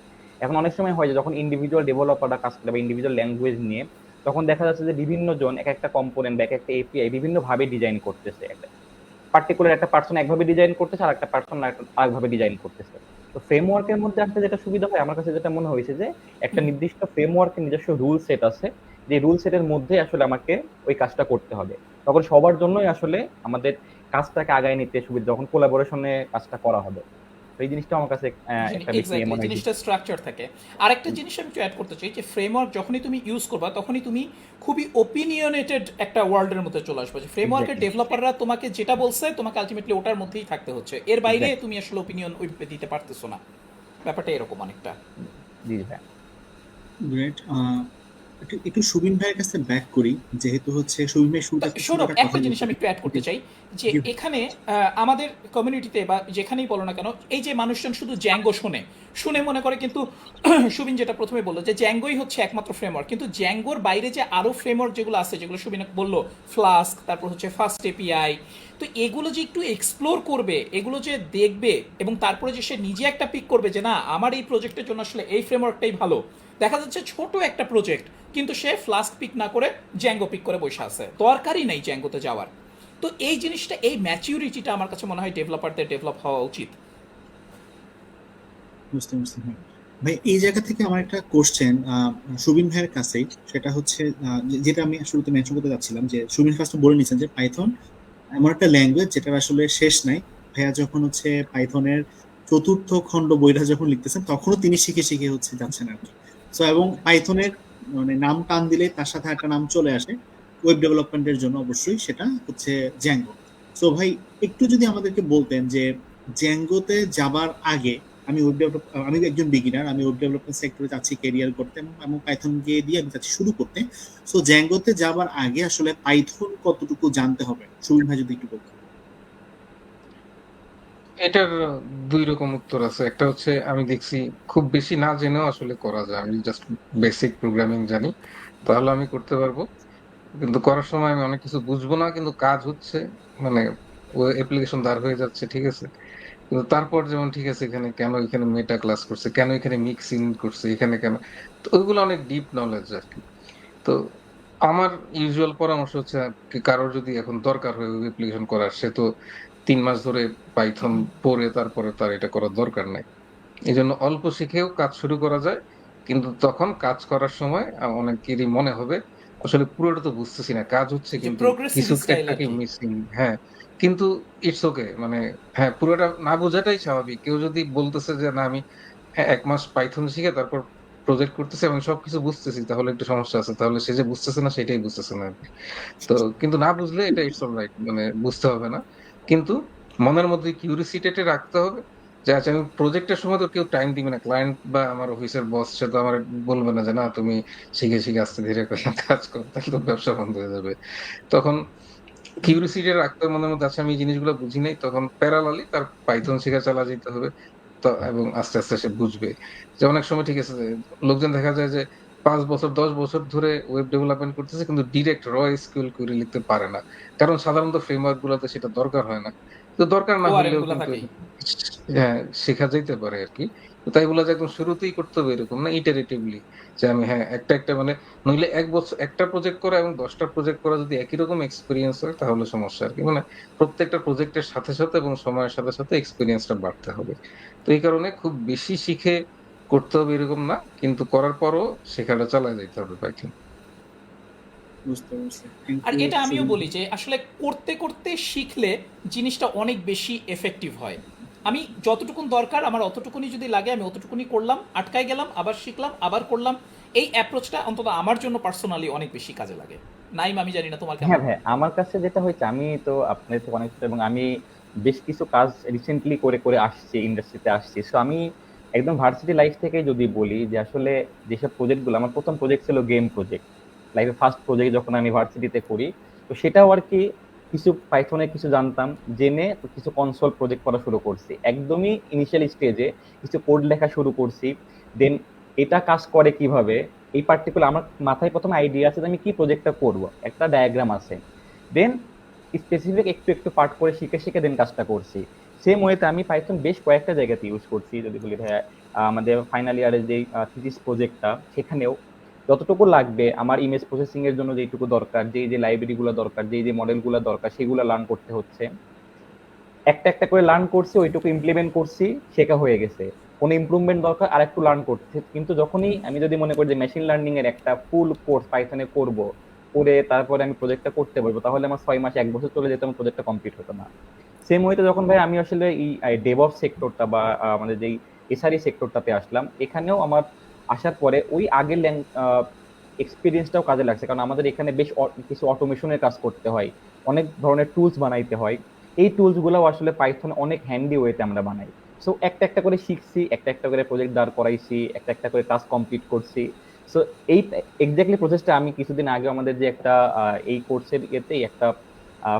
এখন অনেক সময় হয় যে যখন ইন্ডিভিজুয়াল ডেভেলপাররা কাজ করে বা ইন্ডিভিজুয়াল ল্যাঙ্গুয়েজ নিয়ে, তখন দেখা যাচ্ছে যে বিভিন্ন জন এক একটা কম্পোনেন্ট বা এক একটা এপিআই বিভিন্ন ভাবে ডিজাইন করতেছে। পার্টিকুলার একটা পার্সন একভাবে ডিজাইন করতেছে, আর একটা পার্সন আরেকভাবে ডিজাইন করতেছে। তো ফ্রেমওয়ার্কের মধ্যে আসলে যেটা সুবিধা হয় আমার কাছে যেটা মনে হয়েছে যে একটা নির্দিষ্ট ফ্রেমওয়ার্কের নিজস্ব রুল সেট আছে, যে রুল সেটের মধ্যে আসলে আমাকে ওই কাজটা করতে হবে। তখন সবার জন্যই আসলে আমাদের কাজটাকে আগায় নিতে সুবিধা, যখন কোলাবোরেশনে কাজটা করা হবে। তো এই জিনিসটা আমার কাছে একটা বেশি এক্স্যাক্টলি, মনে হয়। জিনিসটা স্ট্রাকচার থাকে। আরেকটা জিনিস আমি একটু অ্যাড করতে চাই যে ফ্রেমওয়ার্ক যখনই তুমি ইউজ করবা তখনই তুমি খুবই ওপিনিয়নেটেড একটা ওয়ার্ল্ডের মধ্যে চলে আসবে, যে ফ্রেমওয়ার্কের এক্স্যাক্টলি, ডেভেলপাররা তোমাকে যেটা বলছে তোমাকে আলটিমেটলি ওটার মধ্যেই থাকতে হচ্ছে, এর বাইরে এক্স্যাক্টলি। তুমি আসলে ওপিনিয়ন দিতে পারতেছো না। ব্যাপারটা এরকম অনেকটা। জি ভাই। গ্রেট। একটু সুবিন ভাইয়ের কাছে ব্যাক করি, যেহেতু হচ্ছে সুবিন ভাই শুরুতে খুব সুন্দর সৌরভ, একটা একটা কথা জিনিস বলছেন। আমি একটু অ্যাড করতে চাই যে জি এখানে আমাদের কমিউনিটিতে বা যেখানেই বলো না কেন, এই যে মানুষজন শুধু জ্যাঙ্গো শোনে, শুনে মনে করে কিন্তু সুবিন যেটা প্রথমে বললো যে জ্যাঙ্গোই হচ্ছে একমাত্র ফ্রেমওয়ার্ক, কিন্তু জ্যাঙ্গোর বাইরে যে আরও ফ্রেমওয়ার্ক যেগুলো আছে, যেগুলো সুবিন বললো, ফ্লাস্ক, তারপর হচ্ছে ফাস্ট এপিআই, তো এগুলো যে একটু এক্সপ্লোর করবে, এগুলো যে দেখবে, এবং তারপরে যে সে নিজে একটা পিক করবে যে না আমার এই প্রজেক্টের জন্য আসলে এই ফ্রেমওয়ার্কটাই ভালো। দেখা যাচ্ছে ছোট একটা প্রজেক্ট, কিন্তু সে ফ্লাস্ক পিক না করে জ্যাঙ্গো পিক করে বসে আছে, দরকারই নাই জ্যাঙ্গোতে যাওয়ার। তো এই জিনিসটা, এই ম্যাচিউরিটিটা আমার কাছে মনে হয় ডেভেলপারদের ডেভেলপ হওয়া উচিত। বুঝতে বুঝতে হ্যাঁ। ভাই এই জায়গা থেকে আমার একটা কোশ্চেন সুবিন ভাইয়ের কাছেই, সেটা হচ্ছে যেটা আমি শুরুতে মেনশন করতে যাচ্ছিলাম, যে সুবিন ফার্স্ট বলে নিচ্ছেন যে পাইথন এমন একটা ল্যাঙ্গুয়েজ যেটার আসলে শেষ নাই। ভাইয়া যখন হচ্ছে পাইথনের চতুর্থ খণ্ড বইটা যখন লিখতেছেন তখনও তিনি শিখে শিখে হচ্ছে যাচ্ছেন আর কি। সো এবং পাইথনের মানে নাম টান দিলে তার সাথে একটা নাম চলে আসে ওয়েব ডেভেলপমেন্টের জন্য, অবশ্যই সেটা হচ্ছে জ্যাঙ্গো। সো ভাই একটু যদি আমাদেরকে বলতেন যে জ্যাঙ্গোতে যাবার আগে, আমি একজন বিগিনার, আমি ওয়েব ডেভেলপমেন্ট সেক্টরে যাচ্ছি ক্যারিয়ার করতে, এবং পাইথন দিয়ে আমি যাচ্ছি শুরু করতে। সো জ্যাঙ্গোতে যাবার আগে আসলে পাইথন কতটুকু জানতে হবে, সুবিন ভাই যদি একটু বলতেন। এটার দুই রকম উত্তর আছে। একটা হচ্ছে আমি দেখছি খুব বেশি না জেনেও আসলে করা যায়। আমি জাস্ট বেসিক প্রোগ্রামিং জানি, তাহলে আমি করতে পারবো। কিন্তু করার সময় আমি অনেক কিছু বুঝবো না, কিন্তু কাজ হচ্ছে, মানে ও অ্যাপ্লিকেশন দাঁড় হয়ে যাচ্ছে, ঠিক আছে। কিন্তু তারপর যেমন ঠিক আছে, এখানে কেন এখানে মেটা ক্লাস করছে, কেন এখানে মিক্সিং করছে, এখানে কেন, তো ওইগুলো অনেক ডিপ নলেজ আর কি। তো আমার ইউজুয়াল পরামর্শ হচ্ছে কারোর যদি এখন দরকার হয় ওয়েব অ্যাপ্লিকেশন করার, সে তো 3 মাস ধরে পাইথন পড়ে তারপরে তার এটা করার দরকার নাই। এই জন্য অল্প শিখেও কাজ শুরু করা যায়। কিন্তু তখন কাজ করার সময় অনেকেরই মনে হবে আসলে পুরোটা তো বুঝতেছি না, কাজ হচ্ছে যে কিন্তু প্রোগ্রেসিভ কিছু স্টাইল একটা আর কি কি। মিসিং। হ্যাঁ, কিন্তু ইটস ওকে, মানে হ্যাঁ, পুরোটা না বোঝাটাই স্বাভাবিক। কেউ যদি বলতেছে যে না আমি 1 মাস পাইথন শিখে তারপর প্রজেক্ট করতেছি এবং সবকিছু বুঝতেছি, তাহলে একটু সমস্যা আছে। তাহলে সে যে বুঝতেছে না সেটাই বুঝতেছে না আরকি। তো কিন্তু না বুঝলে এটা ইটস অলরাইট, মানে বুঝতে হবে না। কিন্তু মনের মধ্যে কিউরিসিটিটা রাখতে হবে যে আচ্ছা, আমি প্রজেক্টের সময় তো কেউ টাইম দিবে না, ক্লায়েন্ট বা আমার অফিসের বস সে তো আমার বলবে না যে না তুমি শিখে শিখে আস্তে ধীরে করে কাজ করো, তাহলে তো ব্যবসা বন্ধ হয়ে যাবে। তখন কিউরিসিটি রাখতে হবে মনের মধ্যে, আচ্ছা আমি এই জিনিসগুলো বুঝি নাই, তখন প্যারালালি তার পাইথন শেখা চালা যেতে হবে। তো এবং আস্তে আস্তে সে বুঝবে। যে অনেক সময় ঠিক আছে যে লোকজন দেখা যায় যে 5 বছর 10 বছর ধরে ওয়েব ডেভেলপমেন্ট করতেছে কিন্তু ডিরেক্ট এসকিউএল কোয়েরি লিখতে পারে না, কারণ সাধারণত ফ্রেমওয়ার্ক গুলোতে সেটা দরকার হয় না। তো দরকার না ওআরএম হইলেও গুলো কিন্তু থাকেই। হ্যাঁ, শেখা যাইতে পারে আর কি। তো তাই বলা যে একদম শুরুতেই করতে হবে এরকম না, ইটারেটিভলি, যে আমি হ্যাঁ একটা একটা মানে, নইলে 1 বছর একটা প্রজেক্ট করা এবং 10টা প্রজেক্ট করা যদি একই রকম এক্সপিরিয়েন্স হয় তাহলে সমস্যা আর কি। মানে প্রত্যেকটা প্রজেক্টের সাথে সাথে এবং সময়ের সাথে সাথে এক্সপিরিয়েন্সটা বাড়তে হবে। তো এই কারণে খুব বেশি শিখে করতে হবে এরকম না, কিন্তু করার পরও শেখাটা চালায় যাইতে হবে পাইথন। বুঝতে পারছি, থ্যাংক আর ইউ এটা আমিও সুবিন বলি ভাই। যে আসলে করতে করতে শিখলে জিনিসটা অনেক বেশি এফেক্টিভ হয়। আমি যতটুকুন দরকার আমার অতটুকুনি যদি লাগে আমি অতটুকুনি করলাম, আটকায় গেলাম, আবার শিখলাম, আবার করলাম। এই অ্যাপ্রোচটা অন্তত আমার জন্য পার্সোনালি অনেক বেশি কাজে লাগে। নাইম, আমি জানি না তোমার হ্যাঁ কেমন। ভাই, আমার কাছে যেটা হয়েছে, আমি তো আপনার থেকে অনেক ছোট এবং আমি বেশ কিছু কাজ রিসেন্টলি করে করে আসছি, ইন্ডাস্ট্রিতে আসছি। সো আমি একদম ভার্সিটি লাইফ থেকে যদি বলি যে আসলে যেসব প্রজেক্টগুলো, আমার প্রথম প্রজেক্ট ছিল গেম প্রজেক্ট, লাইফে ফার্স্ট প্রজেক্ট যখন আমি ভার্সিটিতে করি। তো সেটাও আর কি কিছু পাইথনে কিছু জানতাম, জেনে তো কিছু কনসোল প্রজেক্ট করা শুরু করছি একদমই ইনিশিয়াল স্টেজে, কিছু কোড লেখা শুরু করছি। দেন এটা কাজ করে কিভাবে, এই পার্টিকুলার আমার মাথায় প্রথম আইডিয়া আছে যে আমি কি প্রজেক্টটা করব, একটা ডায়াগ্রাম আছে। দেন স্পেসিফিক একটু একটু পার্ট করে শিখে শিখে দেন কাজটা করছি। সেম ওয়েতে আমি পাইথন বেশ কয়েকটা জায়গাতে ইউজ করছি। যদি বলি ভাইয়া, আমাদের ফাইনাল ইয়ারের যে থিসিস প্রজেক্টটা, সেখানেও যতটুকু লাগবে আমার ইমেজ প্রসেসিং এর জন্য, যেটুকু দরকার, যেই যে লাইব্রেরিগুলো দরকার, যেই যে মডেলগুলো দরকার, সেগুলো লার্ন করতে হচ্ছে। একটা একটা করে লার্ন করছি, ওইটুকু ইমপ্লিমেন্ট করছি, শেখা হয়ে গেছে। কোনো ইমপ্রুভমেন্ট দরকার, আর একটু লার্ন করতে। কিন্তু যখনই আমি যদি মনে করি যে মেশিন লার্নিং এর একটা ফুল কোর্স পাইথনে করব, করে তারপরে আমি প্রজেক্টটা করতে পারবো, তাহলে আমার 6 মাস 1 বছর চলে যেত, আমার প্রজেক্টটা কমপ্লিট হতো না। সেম ওয়েতে যখন ভাই আমি আসলে এই ডেভঅপ সেক্টরটা বা আমাদের যেই এসআরই সেক্টরটাতে আসলাম, এখানেও আমার আসার পরে ওই আগের এক্সপিরিয়েন্সটাও কাজে লাগছে, কারণ আমাদের এখানে বেশ কিছু অটোমেশনের কাজ করতে হয়, অনেক ধরনের টুলস বানাইতে হয়। এই টুলস গুলো আসলে পাইথন অনেক হ্যান্ডি ওয়েতে আমরা বানাই। সো একটা একটা করে শিখছি, একটা একটা করে প্রজেক্ট দাঁড় করাইছি, একটা একটা করে টাস্ক কমপ্লিট করছি। সো এই এক্স্যাক্টলি প্রসেসটা আমি কিছুদিন আগে আমাদের যে একটা এই কোর্সের ইয়েতেই একটা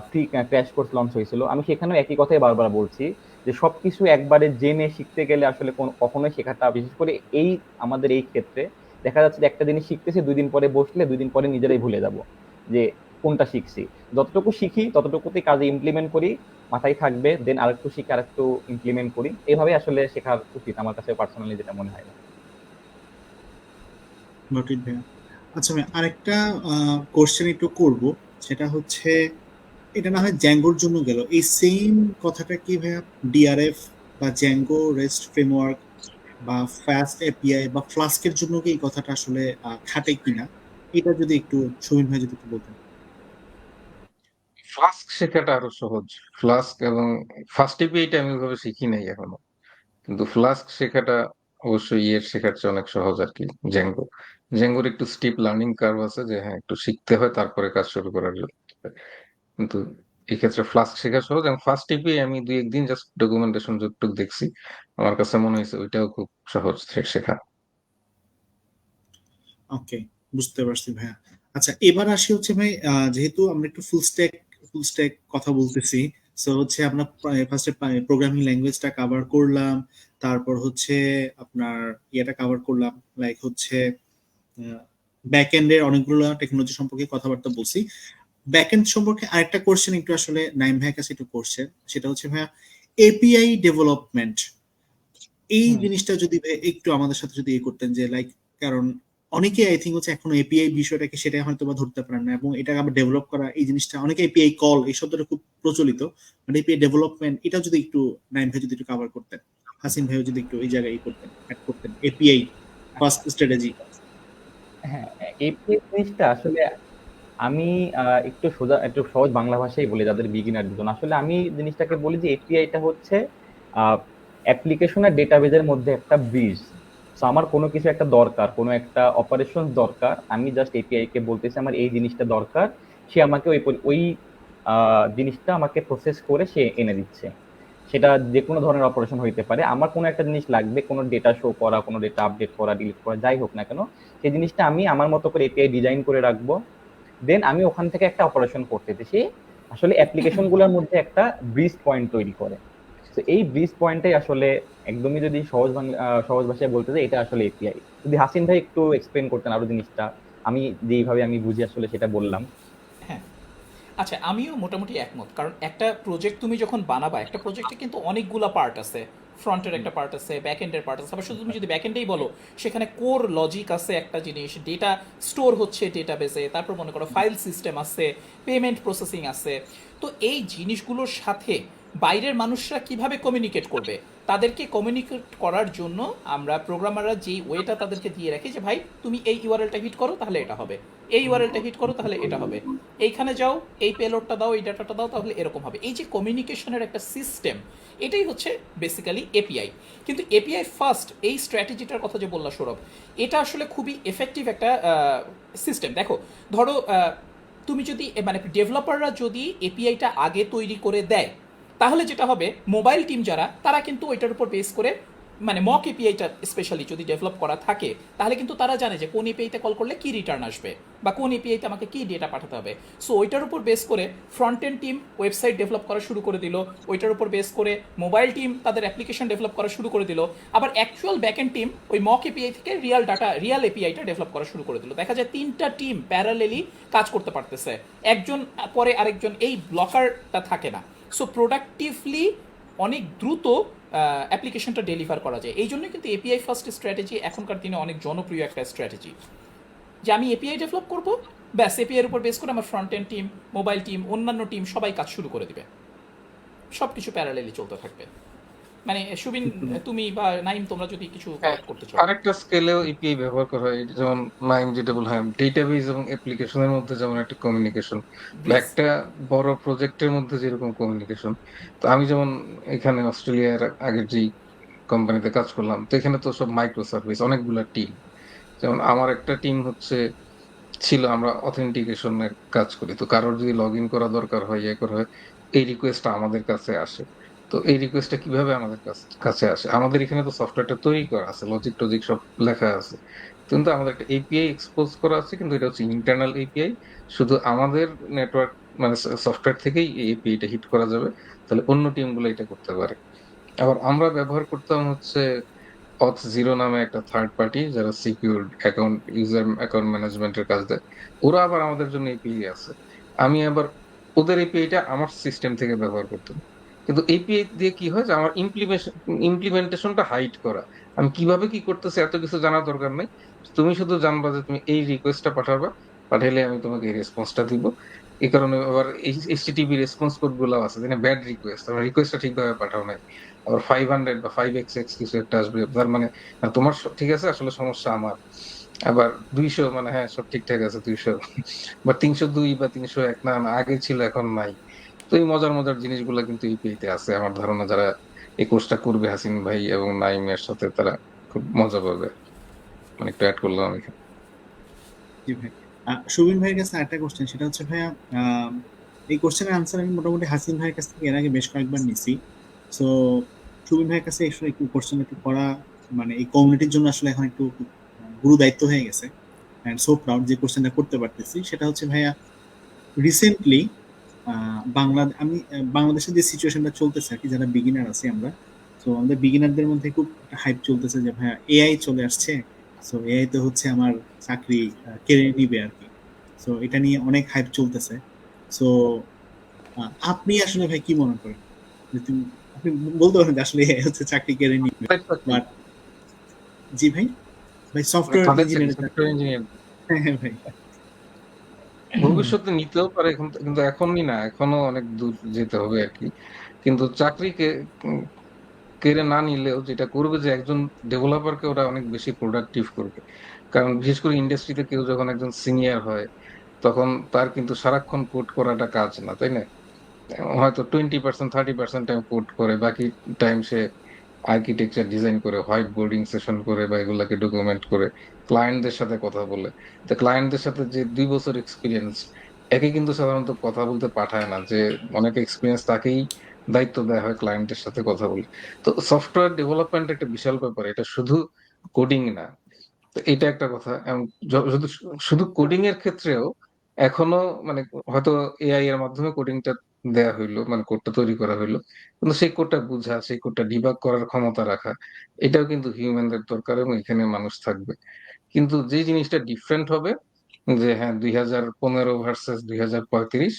ফ্রি ক্র্যাশ কোর্স লঞ্চ হয়েছিল, আমি সেখানেও একই কথাই বারবার বলছি যে সবকিছু একবারে জেনে শিখতে গেলে আসলে কখনোই শেখাটা, বিশেষ করে এই আমাদের এই ক্ষেত্রে দেখা যাচ্ছে যে একটা জিনিস শিখতেছি, 2 দিন পরে বসলে 2 দিন পরে নিজেরাই ভুলে যাব যে কোনটা শিখছি। যতটুকু শিখি ততটুকুতেই কাজে ইমপ্লিমেন্ট করি, মাথায় থাকবে, দেন আরেকটু শিখে আরেকটু ইমপ্লিমেন্ট করি। এইভাবে আসলে শেখার উচিত, আমার কাছে পার্সোনালি যেটা মনে হয়। নটিড ভাইয়া। আচ্ছা ভাই, আরেকটা কোশ্চেন একটু করব, সেটা হচ্ছে এটা না হয় জ্যাঙ্গোর জন্য গেল, এই সেম কথাটা কি ভাইয়া ডিআরএফ বা জ্যাঙ্গো রেস্ট ফ্রেমওয়ার্ক বা ফাস্ট এপিআই বা ফ্লাস্কের জন্য কি এই কথাটা আসলে খাটে কিনা, এটা যদি একটু সুমিন ভাই যদি একটু বলতেন। ফ্লাস্ক শেখাটা আরো সহজ। ফ্লাস্ক এবং ফার্স্ট এপিআইটা আমি ওইভাবে শিখি নাই এখনো, কিন্তু ফ্লাস্ক শেখাটা অবশ্যই ইয়ের শেখার চেয়ে অনেক সহজ আর কি। জ্যাঙ্গো জ্যাঙ্গোর একটু স্টিপ লার্নিং কার্ভ আছে, যে হ্যাঁ একটু শিখতে হয় তারপরে কাজ শুরু করার জন্য। কিন্তু এই ক্ষেত্রে ফ্লাস্ক শেখা সহজ, এবং ফার্স্ট এপিআই আমি 2-1 দিন জাস্ট ডকুমেন্টেশন যতটুকু দেখছি, আমার কাছে মনে হয়েছে ওইটাও খুব সহজ শেখা। ওকে, বুঝতে পারছি ভাইয়া। আচ্ছা, এবার আসি হচ্ছে ভাই, যেহেতু আমরা একটু ফুল স্ট্যাক কথা বলতেছি, সো হচ্ছে আমরা ফার্স্টে প্রোগ্রামিং ল্যাঙ্গুয়েজটা কভার করলাম, তারপর হচ্ছে আপনার ইয়েটা কভার করলাম, লাইক হচ্ছে ব্যাক এন্ডের অনেকগুলো টেকনোলজি সম্পর্কে কথাবার্তা বলছি। ব্যাক এন্ড সম্পর্কে আরেকটা কোশ্চেন একটু আসলে নাইম ভাইয়ের কাছে একটু কোশ্চেন, সেটা হচ্ছে ভাইয়া এপিআই ডেভেলপমেন্ট, এই জিনিসটা যদি ভাই একটু আমাদের সাথে যদি করতেন, যে লাইক, কারণ অনেকে আই থিঙ্ক হচ্ছে এখনো এপিআই বিষয়টাকে সেটা হয়তো বা ধরতে পারেন না, এবং এটা আবার ডেভেলপ করা এই জিনিসটা, অনেকে এপিআই কল এই শব্দটা খুব প্রচলিত, মানে এপিআই ডেভেলপমেন্ট এটা যদি একটু নাইম ভাই যদি একটু কভার করতেন, হাসিন ভাইও যদি একটু এই জায়গায় করতেন, অ্যাড করতেন এপিআই ফার্স্ট স্ট্র্যাটেজি। হ্যাঁ, এপিআই জিনিসটা আসলে আমি একটু সহজ বাংলা ভাষায় বলি যাদের বিগিনারদের জন্য। আসলে আমি জিনিসটাকে বলি যে এপিআইটা হচ্ছে অ্যাপ্লিকেশন আর ডেটাবেজের মধ্যে একটা ব্রিজ। সো আমার কোনো কিছু একটা দরকার, কোনো একটা অপারেশন দরকার, আমি জাস্ট এপিআই কে বলতেছি আমার এই জিনিসটা দরকার, সে আমাকে ওই জিনিসটা আমাকে প্রসেস করে সে এনে দিচ্ছে। সেটা যে কোনো ধরনের অপারেশন হইতে পারে। আমার কোনো একটা জিনিস লাগবে, কোনো ডেটা শো করা, কোনো ডেটা আপডেট করা, ডিলিট করা, যাই হোক না কেন, সেই জিনিসটা আমি আমার মতো করে এপিআই ডিজাইন করে রাখবো। দেন আমি ওখান থেকে একটা অপারেশন করতেছি, আসলে অ্যাপ্লিকেশন গুলোর মধ্যে একটা ব্রিজ পয়েন্ট তৈরি করে। তো এই ব্রিজ পয়েন্টটাই আসলে একদমই যদি সহজ ভাষায় বলতে চাই, এটা আসলে এপিআই। যদি হাসিন ভাই একটু এক্সপ্লেন করতেন আরো জিনিসটা, আমি যেইভাবে আমি বুঝি আসলে সেটা বললাম। হ্যাঁ, আচ্ছা, আমিও মোটামুটি একমত। কারণ একটা প্রজেক্ট তুমি যখন বানাবা, একটা প্রজেক্টে কিন্তু অনেকগুলা পার্ট আছে। ফ্রন্টের একটা পার্ট আছে, ব্যাক এন্ডের পার্ট আছে। আবার শুধু তুমি যদি ব্যাক এন্ডেই বলো, সেখানে কোর লজিক আছে একটা জিনিস, ডেটা স্টোর হচ্ছে ডেটাবেসে, তারপর মনে করো ফাইল সিস্টেম আছে, পেমেন্ট প্রসেসিং আছে। তো এই জিনিসগুলোর সাথে বাইরের মানুষরা কিভাবে কমিউনিকেট করবে, তাদেরকে কমিউনিকেট করার জন্য আমরা প্রোগ্রামাররা যেই ওয়েটা তাদেরকে দিয়ে রাখি, যে ভাই তুমি এই ইউআরএলটা হিট করো তাহলে এটা হবে, এই ইউআরএলটা হিট করো তাহলে এটা হবে, এইখানে যাও এই পেলোডটা দাও, এই ডাটাটা দাও, তাহলে এরকম হবে। এই যে কমিউনিকেশনের একটা সিস্টেম, এটাই হচ্ছে বেসিক্যালি এপিআই। কিন্তু এপিআই ফার্স্ট এই স্ট্র্যাটেজিটার কথা যে বললা সৌরভ, এটা আসলে খুবই এফেক্টিভ একটা সিস্টেম। দেখো, ধরো তুমি যদি মানে ডেভেলপাররা যদি এপিআইটা আগে তৈরি করে দেয়, তাহলে যেটা হবে, মোবাইল টিম যারা, তারা কিন্তু ওইটার উপর বেস করে, মানে মক এপিআইটা স্পেশালি যদি ডেভেলপ করা থাকে, তাহলে কিন্তু তারা জানে যে কোন এপিআইতে কল করলে কি রিটার্ন আসবে, বা কোন এপিআইতে আমাকে কি ডেটা পাঠাতে হবে। সো ওইটার উপর বেস করে front end team website develop করা শুরু করে দিল, ওইটার উপর বেস করে মোবাইল টিম তাদের অ্যাপ্লিকেশন ডেভেলপ করা শুরু করে দিল, আবার অ্যাকচুয়াল ব্যাক এন্ড টিম ওই মক এপিআই থেকে রিয়াল এপিআইটা ডেভেলপ করা শুরু করে দিল। দেখা যায় 3টা টিম প্যারালেলি কাজ করতে পারতেছে, একজন পরে আরেকজন, এই ব্লকারটা থাকে না। সো প্রোডাক্টিভলি অনেক দ্রুত অ্যাপ্লিকেশনটা ডেলিভার করা যায়। এই জন্য কিন্তু এপিআই ফার্স্ট স্ট্র্যাটেজি এখনকার দিনে অনেক জনপ্রিয় একটা স্ট্র্যাটেজি, যে আমি এপিআই ডেভেলপ করবো, ব্যাস এপিআইয়ের উপর বেস করে আমার front end team, mobile team, অন্যান্য টিম সবাই কাজ শুরু করে দিবে, সব কিছু প্যারালেলি চলতে থাকবে। মানে সুবিন, তুমি বা নাইম, তোমরা যদি কিছু হ্যাঁ, কালেক্ট করতে চাও। আরেকটা স্কেলেও এপিআই ব্যবহার করা হয়, যেমন নাইম যেটা বললাম, ডেটাবেস এবং অ্যাপ্লিকেশনের মধ্যে যেমন একটা কমিউনিকেশন, বা ব্রিজ। একটা বড় প্রজেক্টের মধ্যে যেরকম কমিউনিকেশন। তো আমি যেমন এখানে অস্ট্রেলিয়ার আগের যে কোম্পানিতে কাজ করলাম, তো এখানে তো সব মাইক্রো সার্ভিস, অনেকগুলা টিম। যেমন আমার একটা টিম ছিল, আমরা অথেন্টিকেশনের কাজ করি। তো কারোর যদি লগ ইন করা দরকার হয়, করা হয়, এই রিকোয়েস্টটা আমাদের কাছে আসে। তো এই রিকোয়েস্টটা কিভাবে আমাদের কাছে আসে, আমাদের এখানে তো সফটওয়্যারটা তৈরি করা আছে, লজিক টজিক সব লেখা আছে। কিন্তু আমাদের একটা এপিআই এক্সপোজ করা আছে, কিন্তু এটা হচ্ছে ইন্টারনাল এপিআই। শুধু আমাদের নেটওয়ার্ক মানে সফটওয়্যার থেকেই এই এপিআইটা হিট করা যাবে, তাহলে অন্য টিমগুলো এটা করতে পারে। আবার আমরা ব্যবহার করতাম হচ্ছে Auth0 নামে একটা থার্ড পার্টি, যারা সিকিউরড অ্যাকাউন্ট ইউজার অ্যাকাউন্ট ম্যানেজমেন্টের কাজ দেয়। ওরা আবার আমাদের জন্য এপিআই আছে। আমি আবার ওদের এপিআইটা আমার সিস্টেম থেকে ব্যবহার করতাম। কিন্তু এপিআই দিয়ে কি হয় যে আমার ইমপ্লিমেন্টেশনটা হাইড করা। আমি কিভাবে কি করতেছি এত কিছু জানার দরকার নাই। তুমি শুধু জানবা যে তুমি এই রিকোয়েস্টটা পাঠাবা, পাঠাইলে আমি তোমাকে এই রেসপন্সটা দিব। এই কারণে আবার এইচটিটিপি রেসপন্স কোড গুলো আছে, যেখানে ব্যাড রিকোয়েস্ট, আমার রিকোয়েস্টটা ঠিকভাবে পাঠাও নাই। আবার 500 বা 5xx কিছু একটা আসবে, তার মানে না, তোমার ঠিক আছে, আসলে সমস্যা আমার। আবার 200, মানে হ্যাঁ সব ঠিকঠাক আছে 200, বা 302 বা 301, না না আগে ছিল এখন নাই। তো এই মজার মজার জিনিসগুলো কিন্তু ইউপিআই আছে। আমার ধারণা যারা এই কোর্সটা করবে হাসিন ভাই এবং নাইমের সাথে, তারা খুব মজা পাবে। মানে একটু অ্যাড করলাম এখানে। জি ভাই। সুবিন ভাইয়ের কাছে একটা কোশ্চেন, সেটা হচ্ছে ভাইয়া, এই কোশ্চেনের আনসার আমি মোটামুটি হাসিন ভাইয়ের কাছ থেকে এর আগে বেশ কয়েকবার নিছি। সো সুবিন ভাইয়ের কাছে আসলে একটু কোশ্চেন একটু করা, মানে এই কমিউনিটির জন্য আসলে এখন একটু গুরু দায়িত্ব হয়ে গেছে। অ্যান্ড সো প্রাউড যে কোশ্চেনটা করতে পারতেছি, সেটা হচ্ছে ভাইয়া, রিসেন্টলি বাংলাদেশের যে সিচুয়েশনটা চলতেছে আর কি, যারা বিগিনার আছে আমরা, তো আমাদের বিগিনারদের মধ্যে খুব একটা হাইপ চলতেছে যে ভাইয়া এআই চলে আসছে, সো এআই তো হচ্ছে আমার চাকরি কেড়ে নিবে আর কি। সো এটা নিয়ে অনেক হাইপ চলতেছে। সো আপনি আসলে ভাই কি মনে করেন, যে আপনি বলতে পারেন যে আসলে এআই হচ্ছে চাকরি কেড়ে নিবে, বাট জি ভাই, ভাই সফটওয়্যার তাদের ইঞ্জিনিয়ার, সফটওয়্যার ইঞ্জিনিয়ার হ্যাঁ হ্যাঁ ভাই, ভবিষ্যতে নিতেও পারে, এখন কিন্তু এখনই না, এখনো অনেক দূর যেতে হবে আর কি। কিন্তু চাকরিকে কেড়ে না নিলেও যেটা করবে যে একজন ডেভেলপারকে ওরা অনেক বেশি প্রোডাক্টিভ করবে। কারণ বিশেষ করে ইন্ডাস্ট্রিতে কেউ যখন একজন সিনিয়র হয়, তখন তার কিন্তু সারাক্ষণ কোড করাটা কাজ না, তাই না? হয়তো 20% 30% টাইম কোড করে, বাকি টাইম সে আর্কিটেকচার ডিজাইন করে, হোয়াইট বোর্ডিং সেশন করে, বা এগুলাকে ডকুমেন্ট করে, ক্লায়েন্টদের সাথে কথা বলে। তো ক্লায়েন্টদের সাথে যে 2 বছর এক্সপিরিয়েন্স, একে কিন্তু সাধারণত কথা বলতে পাঠায় না, যে অনেক এক্সপিরিয়েন্স তাকেই দায়িত্ব দেওয়া হয় ক্লায়েন্টের সাথে কথা বলে। তো সফটওয়্যার ডেভেলপমেন্ট একটা বিশাল ব্যাপার, এটা শুধু কোডিং না। তো এটা একটা কথা। এবং শুধু শুধু কোডিং এর ক্ষেত্রেও এখনো মানে হয়তো এআই এর মাধ্যমে কোডিংটা দেয়া হইলো, মানে কোডটা তৈরি করা হইলো, কিন্তু সেই কোডটা বুঝা, সেই কোডটা ডিবাগ করার ক্ষমতা রাখা, এটাও কিন্তু হিউম্যানদের দরকার, এবং এখানে মানুষ থাকবে। কিন্তু যে জিনিসটা ডিফারেন্ট হবে, যে হ্যাঁ 2015 ভার্সেস 2035,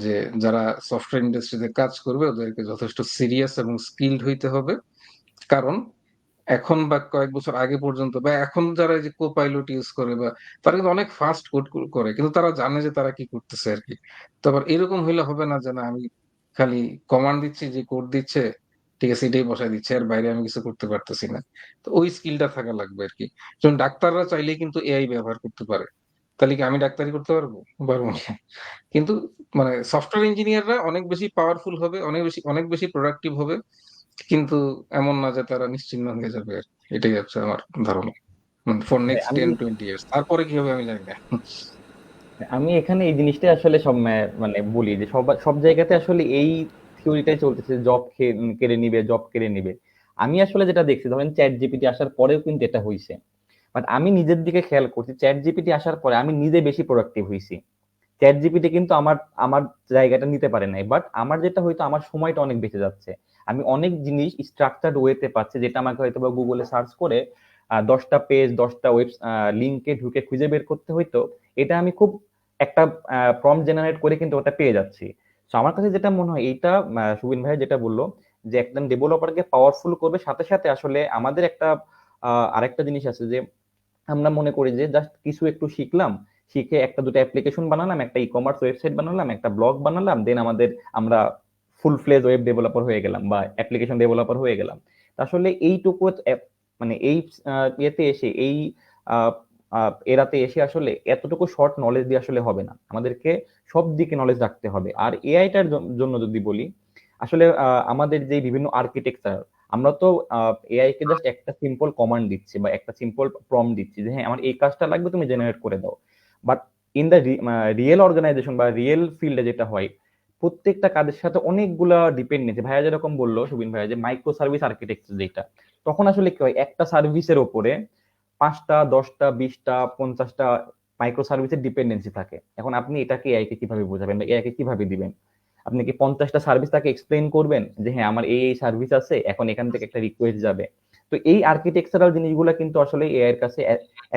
যে যারা সফটওয়্যার ইন্ডাস্ট্রিতে কাজ করবে ওদেরকে যথেষ্ট সিরিয়াস এবং স্কিলড হইতে হবে। কারণ এখন বা কয়েক বছর আগে পর্যন্ত, বা এখন যারা এই যে কোপাইলট ইউজ করে, বা তারা কিন্তু অনেক ফাস্ট কোড করে, কিন্তু তারা জানে যে তারা কি করতেছে আর কি। তো আবার এরকম হইলে হবে না যে না, আমি খালি কমান্ড দিচ্ছি, যে কোড দিচ্ছে ঠিক আছে এটাই বসাই দিচ্ছে, এর বাইরে আমি কিছু করতে পারতেছি না। তো ওই স্কিলটা থাকা লাগবে আর কি। যেমন ডাক্তাররা চাইলেই কিন্তু এআই ব্যবহার করতে পারে, তাহলে কি আমি ডাক্তারি করতে পারবো? পারবো না। কিন্তু মানে সফটওয়্যার ইঞ্জিনিয়াররা অনেক বেশি পাওয়ারফুল হবে, অনেক বেশি প্রোডাক্টিভ হবে, কিন্তু এমন না যে তারা নিশ্চিহ্ন হয়ে যাবে আর কি। এটাই হচ্ছে আমার ধারণা। ফর নেক্সট আমি 10-20 ইয়ার্স, তারপরে কি হবে আমি জানি না। আমি এখানে এই জিনিসটা আসলে সব মানে বলি যে সব সব জায়গাতে আসলে এই থিওরিটাই চলতেছে, জব কেড়ে নিবে, জব কেড়ে নিবে। আমি আসলে যেটা দেখছি, ধরেন চ্যাট জিপিটি আসার পরেও কিন্তু এটা হয়েছে, বাট আমি নিজের দিকে খেয়াল করছি, চ্যাট জিপিটি আসার পরে আমি নিজে বেশি প্রোডাক্টিভ হয়েছি। চ্যাট জিপিটি কিন্তু আমার আমার জায়গাটা নিতে পারে নাই, বাট আমার যেটা হয়তো আমার সময়টা অনেক বেঁচে যাচ্ছে। আমি অনেক জিনিস স্ট্রাকচার্ড ওয়েতে পাচ্ছি, যেটা আমাকে হয়তো বা গুগলে সার্চ করে 10টা পেজ, 10টা ওয়েব লিঙ্কে ঢুকে খুঁজে বের করতে হইতো, এটা আমি খুব একটা প্রম্পট জেনারেট করে কিন্তু ওটা পেয়ে যাচ্ছি। তো আমার কাছে যেটা মনে হয় এইটা, সুবিন ভাই যেটা বললো যে একদম ডেভেলপারকে পাওয়ারফুল করবে, সাথে সাথে আসলে আমাদের একটা আরেকটা জিনিস আছে যে আমরা মনে করি যে জাস্ট কিছু একটু শিখলাম, শিখে একটা দুটো অ্যাপ্লিকেশন বানালাম, একটা ই কমার্স ওয়েবসাইট বানালাম, একটা ব্লগ বানালাম, দেন আমরা ফুল ফ্লেজ ওয়েব ডেভেলপার হয়ে গেলাম বা অ্যাপ্লিকেশন ডেভেলপার হয়ে গেলাম। আসলে এইটুকু মানে এই ইয়েতে এসে, এই আহ, এরাতে এসে আসলে এতটুকু শর্ট নলেজ দিয়ে আসলে হবে না, আমাদেরকে সব দিকে নলেজ রাখতে হবে। আর এআইটার জন্য যদি বলি, আসলে আমাদের যে বিভিন্ন আর্কিটেকচার, আমরা তো এআই কে জাস্ট একটা সিম্পল কমান্ড দিচ্ছি বা একটা সিম্পল প্রম্পট দিচ্ছি যে হ্যাঁ আমার এই কাজটা লাগবে, তুমি জেনারেট করে দাও। But in the real organization বা রিয়েল ফিল্ডে যেটা হয়, প্রত্যেকটা কাজের সাথে অনেকগুলা ডিপেন্ডেন্সি, ভাইয়া যেরকম বললো সুবিন ভাইয়া যে মাইক্রো সার্ভিস আর্কিটেকচার যেটা, তখন আসলে কি হয়, একটা সার্ভিসের ওপরে 5টা 10টা 20টা 50টা মাইক্রো সার্ভিসের ডিপেন্ডেন্সি থাকে। এখন আপনি এটাকে এআই কে কিভাবে বোঝাবেন বা এআই কে কিভাবে দিবেন? আপনি কি 50টা সার্ভিস তাকে এক্সপ্লেইন করবেন যে হ্যাঁ আমার এই সার্ভিস আছে, এখন এখান থেকে একটা রিকোয়েস্ট যাবে? তো এই আর্কিটেকচারাল জিনিসগুলো কিন্তু আসলে এআই এর কাছে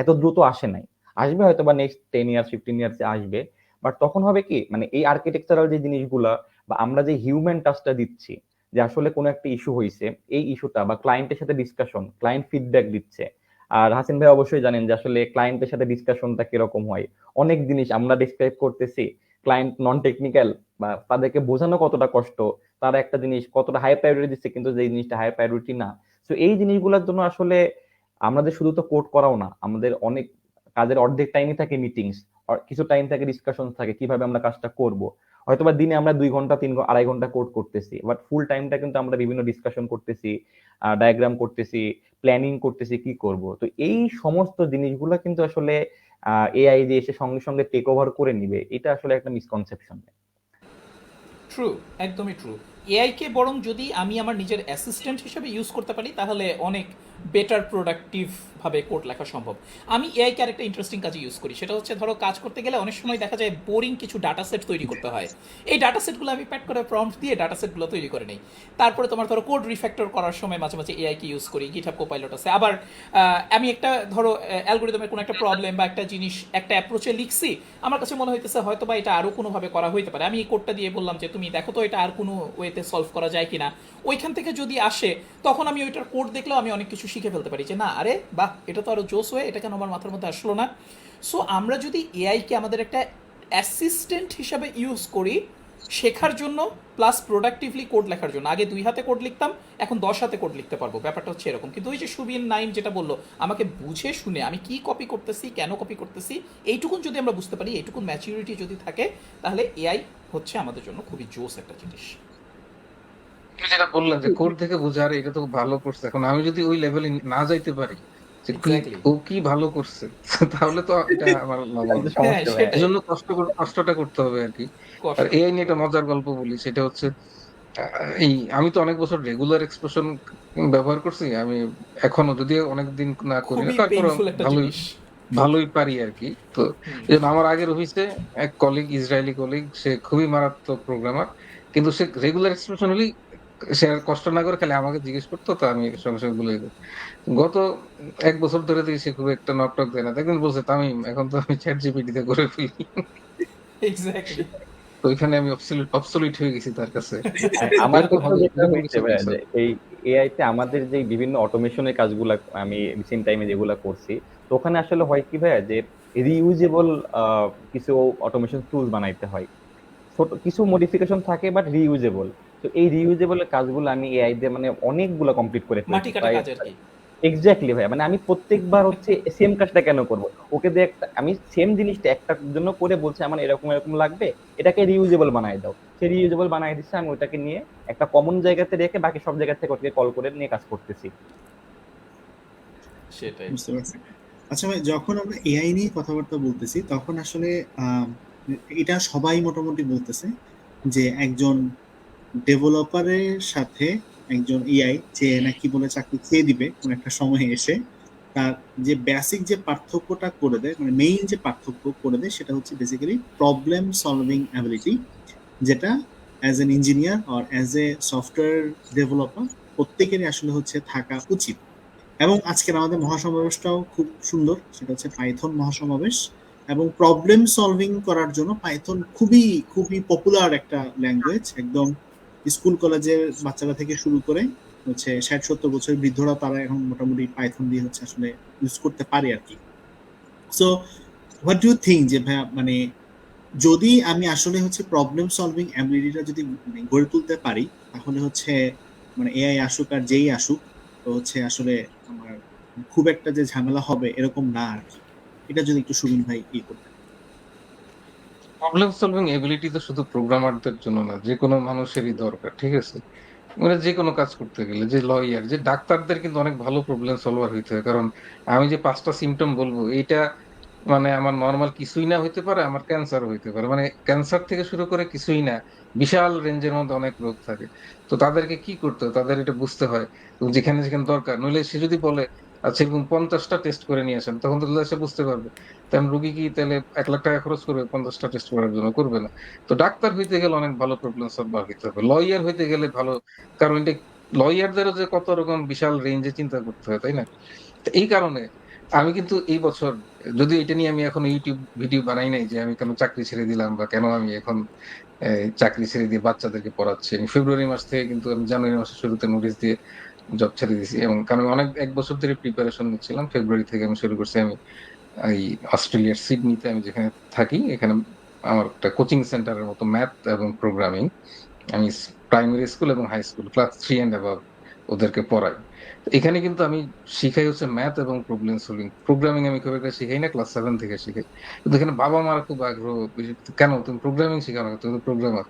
এত দ্রুত আসে নাই। আসবে হয়তো বা নেক্সট 10 ইয়ার্স 15 ইয়ার্সে আসবে, বাট তখন হবে কি মানে এই আর্কিটেকচারাল যে জিনিসগুলা বা আমরা যে হিউম্যান টাচটা দিচ্ছি, যে আসলে কোনো একটা ইস্যু হয়েছে, এই ইস্যুটা বা ক্লায়েন্টের সাথে ডিসকাশন, ক্লায়েন্ট ফিডব্যাক দিচ্ছে। আর হাসিন ভাই অবশ্যই জানেন যে আসলে ক্লায়েন্টের সাথে ডিসকাশনটা কিরকম হয়। অনেক জিনিস আমরা ডিসক্রাইব করতেছি, ক্লায়েন্ট নন টেকনিক্যাল বা তাদেরকে বোঝানো কতটা কষ্ট, তারা একটা জিনিস কতটা হাই প্রায়োরিটি দিচ্ছে কিন্তু যে জিনিসটা হাই প্রায়োরিটি না। তো এই জিনিসগুলোর জন্য আসলে আমাদের শুধু তো কোড করাও না, আমাদের অনেক কাজের অর্ধেক টাইমই থাকে মিটিংস, কিছু টাইম থাকে ডিসকাশন থাকে কিভাবে আমরা কাজটা করব। হয়তোবা দিনে আমরা 2 ঘন্টা 2.5 ঘন্টা কোড করতেছি, বাট ফুল টাইমটা কিন্তু আমরা বিভিন্ন ডিসকাশন করতেছি, ডায়াগ্রাম করতেছি, প্ল্যানিং করতেছি কি করব। তো এই সমস্ত জিনিসগুলো কিন্তু আসলে এআই যে এসে সঙ্গে সঙ্গে টেক ওভার করে নিবে, এটা আসলে একটা মিসকনসেপশন। ট্রু, একদমই ট্রু। এআইকে বরং যদি আমি আমার নিজের অ্যাসিস্ট্যান্ট হিসেবে ইউজ করতে পারি তাহলে অনেক বেটার প্রোডাক্টিভভাবে কোড লেখা সম্ভব। আমি এআইকে আরেকটা ইন্টারেস্টিং কাজে ইউজ করি, সেটা হচ্ছে ধরো কাজ করতে গেলে অনেক সময় দেখা যায় বোরিং কিছু ডাটা সেট তৈরি করতে হয়। এই ডাটা সেটগুলো আমি প্যাক করে প্রম্পট দিয়ে ডাটা সেটগুলো তৈরি করে নিই। তারপরে তোমার ধরো কোড রিফ্যাক্টর করার সময় মাঝে মাঝে এআইকে ইউজ করি, গিটহাব কোপাইলট আছে। আবার আমি একটা ধরো অ্যালগোরিদমের কোনো একটা প্রবলেম বা একটা জিনিস একটা অ্যাপ্রোচে লিখছি, আমার কাছে মনে হইতেছে হয়তো বা এটা আরও কোনোভাবে করা হইতে পারে, আমি এই কোডটা দিয়ে বললাম যে তুমি দেখো তো এটা আর কোনো ওয়েতে সলভ করা যায় কিনা। ওইখান থেকে যদি আসে তখন আমি ওইটার কোড দেখলেও আমি অনেক কিছু শিখে ফেলতে পারি যে না আরে বাহ এটা তো আরও জোস হয়ে, এটা কেন আমার মাথার মধ্যে আসলো না। সো আমরা যদি এআইকে আমাদের একটা অ্যাসিস্ট্যান্ট হিসাবে ইউজ করি শেখার জন্য প্লাস প্রোডাক্টিভলি কোড লেখার জন্য, আগে 2 হাতে কোড লিখতাম এখন 10 হাতে কোড লিখতে পারবো, ব্যাপারটা হচ্ছে এরকম। কিন্তু ওই যে সুবিন নাইম যেটা বললো, আমাকে বুঝে শুনে আমি কি কপি করতেছি কেন কপি করতেছি এইটুকুন যদি আমরা বুঝতে পারি, এইটুকুন ম্যাচিউরিটি যদি থাকে, তাহলে এআই হচ্ছে আমাদের জন্য খুবই জোস একটা জিনিস। তুমি যেটা বললেন যে কোড থেকে বোঝার, এটা তো ভালো করছে। এখন আমি যদি ওই লেভেলে না যাইতে পারি যে এক্স্যাক্টলি, ও কি ভালো করছে, তাহলে তো এটা আমার লাভ হবে না। হ্যাঁ সমস্যা ভাই। সেটাই এই জন্য কষ্টটা করতে হবে আর কি। আর কষ্ট। এআই নিয়ে একটা মজার গল্প বলি, সেটা হচ্ছে এই আমি তো অনেক বছর রেগুলার এক্সপ্রেশন ব্যবহার করছি। আমি এখনো যদিও অনেকদিন না করি না, খুবই তারপর পেইনফুল একটা ভালোই জিনিস। ভালোই পারি আর কি। তো হুম, এই জন্য আমার আগের অফিসে এক কলিগ, ইসরায়েলি কলিগ, সে খুবই মারাত্মক প্রোগ্রামার, কিন্তু সে রেগুলার এক্সপ্রেশন হলেই সে আর কষ্ট না করে খালি আমাকে জিজ্ঞেস করতো, তো আমি সঙ্গে সঙ্গে বলে দিতাম। গত 1 বছর ধরে দেখি সে খুব একটা নকটক দেয় না। একদিন বলছে তামিম এখন তো আমি চ্যাট জিপিটিতে করে ফেলি। এক্স্যাক্টলি। তো ওইখানে আমি অবসলিউট হয়ে গেছি তার কাছে। আমার এরকম ক্ষেত্রেও হবে, যেটা এরকম হয়েছে কিছু ভাইয়া বলছে। যে এই এআই তে আমাদের যে বিভিন্ন অটোমেশনের কাজগুলা আমি রিসেন্ট টাইমে যেগুলা করছি, তো ওখানে আসলে হয় কি ভাইয়া যে রিইউজেবল কিছু অটোমেশন টুল বানাইতে হয়। ছোট কিছু মডিফিকেশন থাকে বাট রিইউজেবল। তো এই রিইউজেবল এর কাজগুলো আমি এআই দিয়ে মানে অনেকগুলা কমপ্লিট করে মাটি ফেলেছি কাটা প্রায়। কাজ আর কি। এক্স্যাক্টলি ভাই, মানে আমি প্রত্যেকবার হচ্ছে সেম কাজটা কেন করব? ওকে দিয়ে একটা আমি সেম জিনিসটা একটার জন্য করে বলছি আমার এরকম এরকম লাগবে, এটাকে রিইউজেবল বানায় দাও। সে রিইউজেবল বানায় দিচ্ছে, আমি ওটাকে নিয়ে একটা কমন জায়গাতে রেখে বাকি সব জায়গা থেকে ওটাকে কল করে নিয়ে কাজ করতেছি। সেটাই। বুঝতে পারছি। আচ্ছা ভাই, যখন আমরা এআই নিয়ে কথাবার্তা বলতেছি তখন আসলে এটা সবাই মোটামুটি বলতেছে যে একজন ডেভেলপারের সাথে একজন এআই যে নাকি বলে চাকরি খেয়ে দিবে কোন একটা সময়ে এসে, তার যে বেসিক যে পার্থক্যটা করে দেয়, মানে মেইন যে পার্থক্য করে দেয় সেটা হচ্ছে বেসিক্যালি প্রবলেম সলভিং অ্যাবিলিটি, যেটা as an engineer or as a software developer প্রত্যেকেরই আসলে হচ্ছে থাকা উচিত। এবং আজকের আমাদের মহাসমাবেশটাও খুব সুন্দর, সেটা হচ্ছে পাইথন মহাসমাবেশ। এবং প্রবলেম সলভিং করার জন্য পাইথন খুবই খুবই পপুলার একটা ল্যাঙ্গুয়েজ। একদম স্কুল কলেজের বাচ্চারা থেকে শুরু করে হচ্ছে 60-70 বছর বৃদ্ধরা তারা এখন মোটামুটি পাইথন দিয়ে হচ্ছে আসলে ইউজ করতে পারে আর কি। So what do you think যে ভাইয়া, মানে যদি আমি আসলে হচ্ছে প্রবলেম সলভিং অ্যাবিলিটিটা যদি মানে গড়ে তুলতে পারি, তাহলে হচ্ছে মানে এআই আসুক আর যেই আসুক, তো হচ্ছে আসলে আমার খুব একটা যে ঝামেলা হবে এরকম না আর কি। এটা যদি একটু সুবিন ভাই করতেন। প্রবলেম সলভিং এবিলিটি তো শুধু প্রোগ্রামারদের জন্য না, যে কোনো মানুষেরই দরকার, ঠিক আছে? মানে যে কোনো কাজ করতে গেলে, যে লয়ার, যে ডাক্তারদের কিন্তু অনেক ভালো প্রবলেম সলভার হইতে হয়। কারণ আমি যে 5টা সিমটম বলবো, এইটা মানে আমার নর্মাল কিছুই না হইতে পারে, আমার ক্যান্সার হইতে পারে। মানে ক্যান্সার থেকে শুরু করে কিছুই না, বিশাল রেঞ্জের মধ্যে অনেক রোগ থাকে। তো তাদেরকে কি করতে হয়, তাদের এটা বুঝতে হয় এবং যেখানে যেখানে দরকার। নইলে সে যদি বলে আচ্ছা এরকম 50টা টেস্ট করে নিয়ে আসেন, তখন তো সে বুঝতে পারবে। তেমন রুগী কি তাহলে 1 লাখ টাকা খরচ করবে 50টা টেস্ট করার জন্য? করবে না। তো ডাক্তার হইতে গেলে অনেক ভালো প্রবলেম সলভার হইতে হবে, লয়ার হইতে গেলে ভালো, কারণ এটা লয়ারদেরও যে কত রকম বিশাল রেঞ্জে চিন্তা করতে হয়, তাই না? তো এই কারণে আমি কিন্তু এই বছর, যদি এটা নিয়ে আমি এখন ইউটিউব ভিডিও বানাই নাই যে আমি কেন চাকরি ছেড়ে দিলাম বা কেন আমি এখন চাকরি ছেড়ে দিয়ে বাচ্চাদেরকে পড়াচ্ছি, আমি ফেব্রুয়ারি মাস থেকে কিন্তু আমি জানুয়ারি মাসের শুরুতে নোটিশ দিয়ে জব ছেড়ে দিয়েছি, এবং কারণ আমি অনেক 1 বছর ধরে প্রিপারেশন নিচ্ছিলাম। ফেব্রুয়ারি থেকে আমি শুরু করছি, আমি এই অস্ট্রেলিয়ার সিডনিতে আমি যেখানে থাকি এখানে আমার একটা কোচিং সেন্টারের মতো ম্যাথ এবং প্রোগ্রামিং, আমি প্রাইমারি স্কুল এবং high school class 3 and above ওদেরকে পড়াই। তো এখানে কিন্তু আমি শিখাই হচ্ছে ম্যাথ এবং প্রবলেম সলভিং। প্রোগ্রামিং আমি খুব একটা শিখাই না, ক্লাস 7 থেকে শিখাই। কিন্তু এখানে বাবা মার খুব আগ্রহ বেশি, কেন তুমি প্রোগ্রামিং শিখাও না, তুমি তো প্রোগ্রামার।